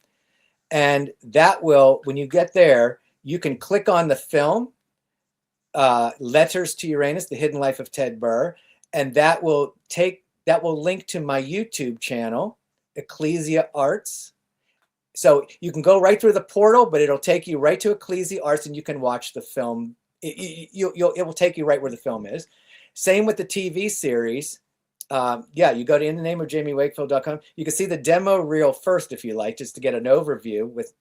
And that will, when you get there, you can click on the film, Letters to Uranus, The Hidden Life of Tedd Burr, and that will link to my YouTube channel, Ecclesia Arts. So you can go right through the portal, but it'll take you right to Ecclesia Arts, and you can watch the film. It will take you right where the film is. Same with the TV series. You go to in the name of JamieWakefield.com. You can see the demo reel first if you like, just to get an overview with,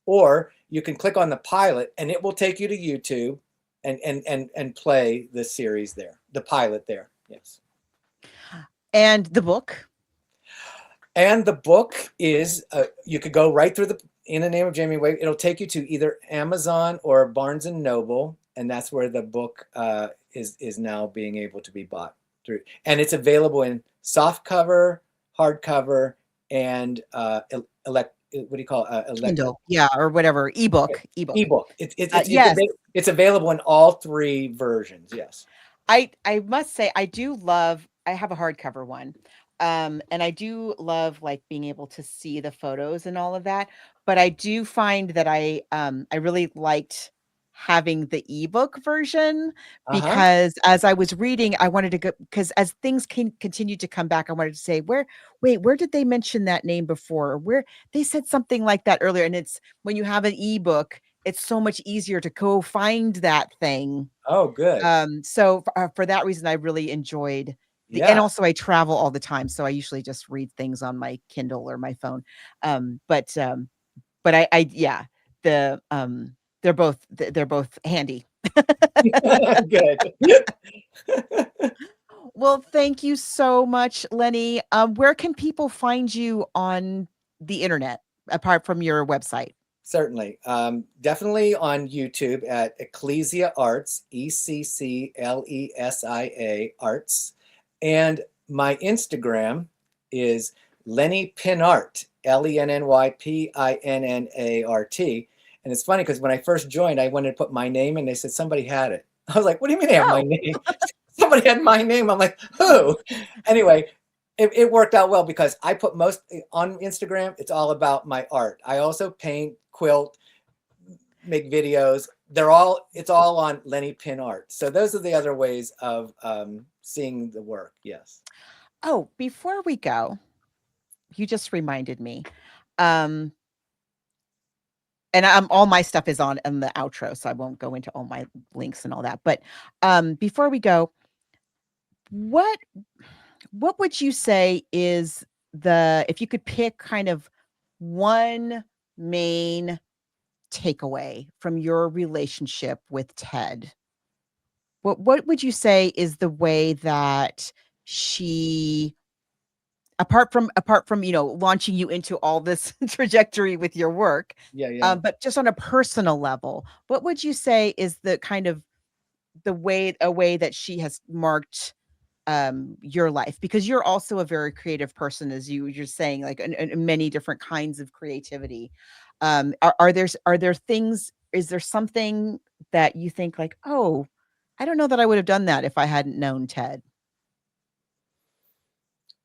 or you can click on the pilot and it will take you to YouTube and play the series there, the pilot there. Yes. And the book. And the book is, you could go right through in the name of Jamie Wake. It'll take you to either Amazon or Barnes and Noble, and that's where the book is now being able to be bought through. And it's available in soft cover, hardcover, and Kindle, or whatever, ebook. Yes. It's available in all three versions. Yes. I must say, I have a hardcover one. And I do love like being able to see the photos and all of that. But I do find that I really liked having the ebook version Uh-huh. because as I was reading, I wanted to go because as things continued to come back, I wanted to say, where did they mention that name before? Where they said something like that earlier. And it's when you have an ebook, it's so much easier to go find that thing. Oh, good. So for that reason, I really enjoyed and Yeah. also I travel all the time, so I usually just read things on my Kindle or my phone. But I yeah, they're both handy. Good. Well, thank you so much, Lenny. Where can people find you on the internet apart from your website? Certainly. Definitely on YouTube at Ecclesia Arts, Ecclesia Arts. And my Instagram is Lenny Pinart, LennyPinnart. And it's funny because when I first joined, I wanted to put my name and they said somebody had it. I was like, what do you mean they have my Oh. name? Somebody had my name. I'm like, who? Anyway, it worked out well because I put most on Instagram. It's all about my art. I also paint, quilt, make videos. It's all on Lenny Pin Art. So those are the other ways of seeing the work. Yes. Oh, before we go, you just reminded me. And all my stuff is on in the outro, so I won't go into all my links and all that. But before we go, what would you say is if you could pick kind of one main takeaway from your relationship with Ted? What would you say is the way that she apart from launching you into all this trajectory with your work, Yeah. but just on a personal level, what would you say is the kind of a way that she has marked your life? Because you're also a very creative person, as you're saying, like in many different kinds of creativity. Are there things, is there something that you think like, oh, I don't know that I would have done that if I hadn't known Ted?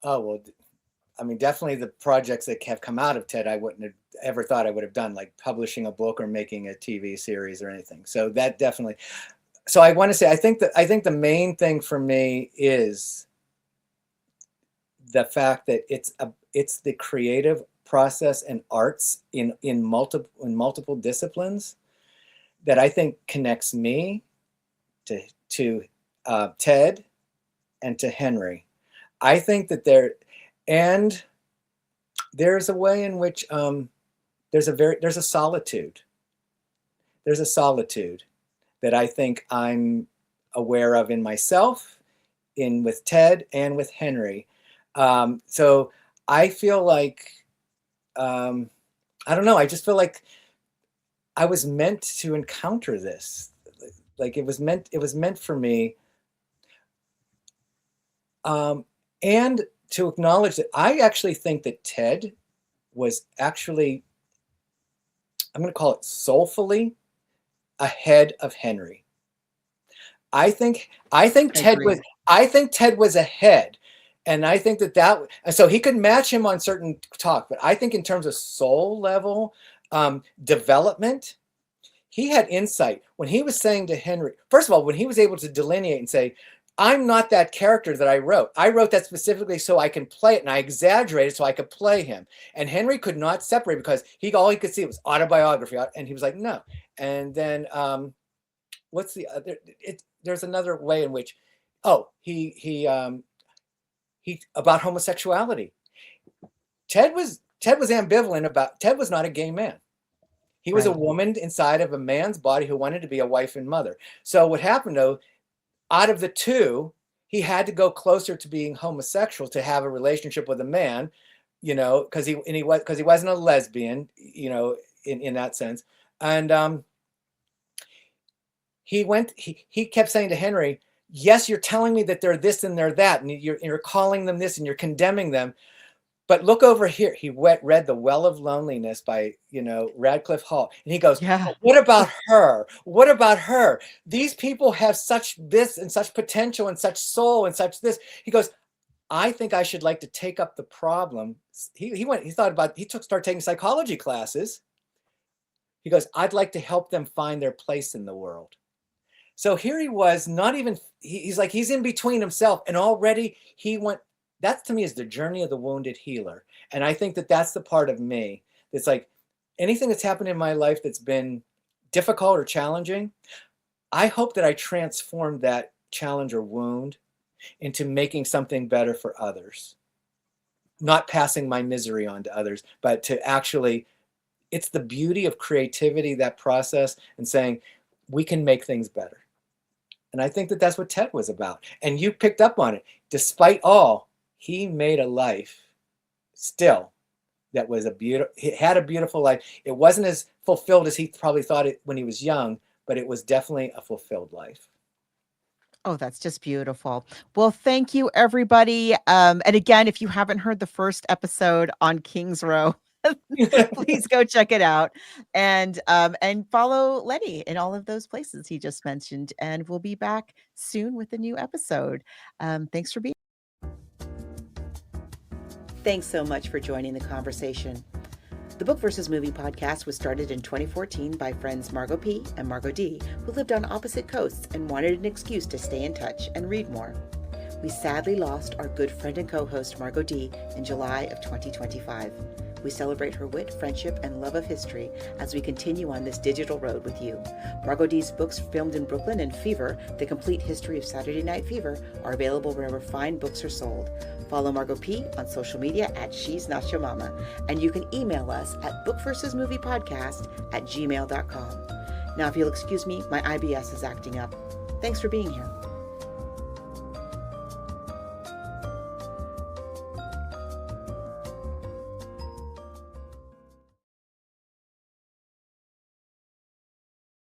Oh, well, I mean, definitely the projects that have come out of TED, I wouldn't have ever thought I would have done, like publishing a book or making a TV series or anything. So that definitely. So I want to say, I think the main thing for me is the fact that it's the creative process and arts in multiple disciplines that I think connects me to Ted and to Henry. I think that there's a way in which there's a solitude. There's a solitude that I think I'm aware of in myself, with Ted and with Henry. So I feel like, I don't know, I just feel like I was meant to encounter this. Like it was meant for me. And to acknowledge that I actually think that Ted was actually, I'm going to call it soulfully, ahead of Henry. I think Ted was ahead, and I think so he could match him on certain talk, but I think in terms of soul level development, he had insight when he was saying to Henry. First of all, when he was able to delineate and say, I'm not that character that I wrote. I wrote that specifically so I can play it, and I exaggerated so I could play him. And Henry could not separate because all he could see was autobiography, and he was like, no. And then what's the other? There's another way in which, he about homosexuality. Ted was ambivalent about. Ted was not a gay man. He was a woman inside of a man's body who wanted to be a wife and mother. So what happened though? Out of the two, he had to go closer to being homosexual to have a relationship with a man, because he wasn't a lesbian, in that sense. And he kept saying to Henry, yes, you're telling me that they're this and they're that, and you're calling them this and you're condemning them. But look over here. He read The Well of Loneliness by, Radcliffe Hall. And he goes, Yeah. what about her? What about her? These people have such this and such potential and such soul and such this. He goes, I think I should like to take up the problem. Started taking psychology classes. He goes, I'd like to help them find their place in the world. So here he was, he's in between himself, and already that to me is the journey of the wounded healer. And I think that that's the part of me that's like, anything that's happened in my life that's been difficult or challenging, I hope that I transformed that challenge or wound into making something better for others. Not passing my misery on to others, but to actually, it's the beauty of creativity, that process, and saying, we can make things better. And I think that that's what Tedd was about. And you picked up on it. Despite all, he made a life still that was he had a beautiful life. It wasn't as fulfilled as he probably thought it when he was young, but it was definitely a fulfilled life. Oh, that's just beautiful. Well, thank you, everybody. And again, if you haven't heard the first episode on King's Row, please go check it out, and follow Lenny in all of those places he just mentioned. And we'll be back soon with a new episode. Thanks for being. Thanks so much for joining the conversation. The Book vs. Movie podcast was started in 2014 by friends Margot P. and Margot D., who lived on opposite coasts and wanted an excuse to stay in touch and read more. We sadly lost our good friend and co-host Margot D. in July of 2025. We celebrate her wit, friendship, and love of history as we continue on this digital road with you. Margot D's books, Filmed in Brooklyn and Fever, The Complete History of Saturday Night Fever, are available wherever fine books are sold. Follow Margot P. on social media at She's Not Your Mama, and you can email us at bookversusmoviepodcast@gmail.com. Now, if you'll excuse me, my IBS is acting up. Thanks for being here.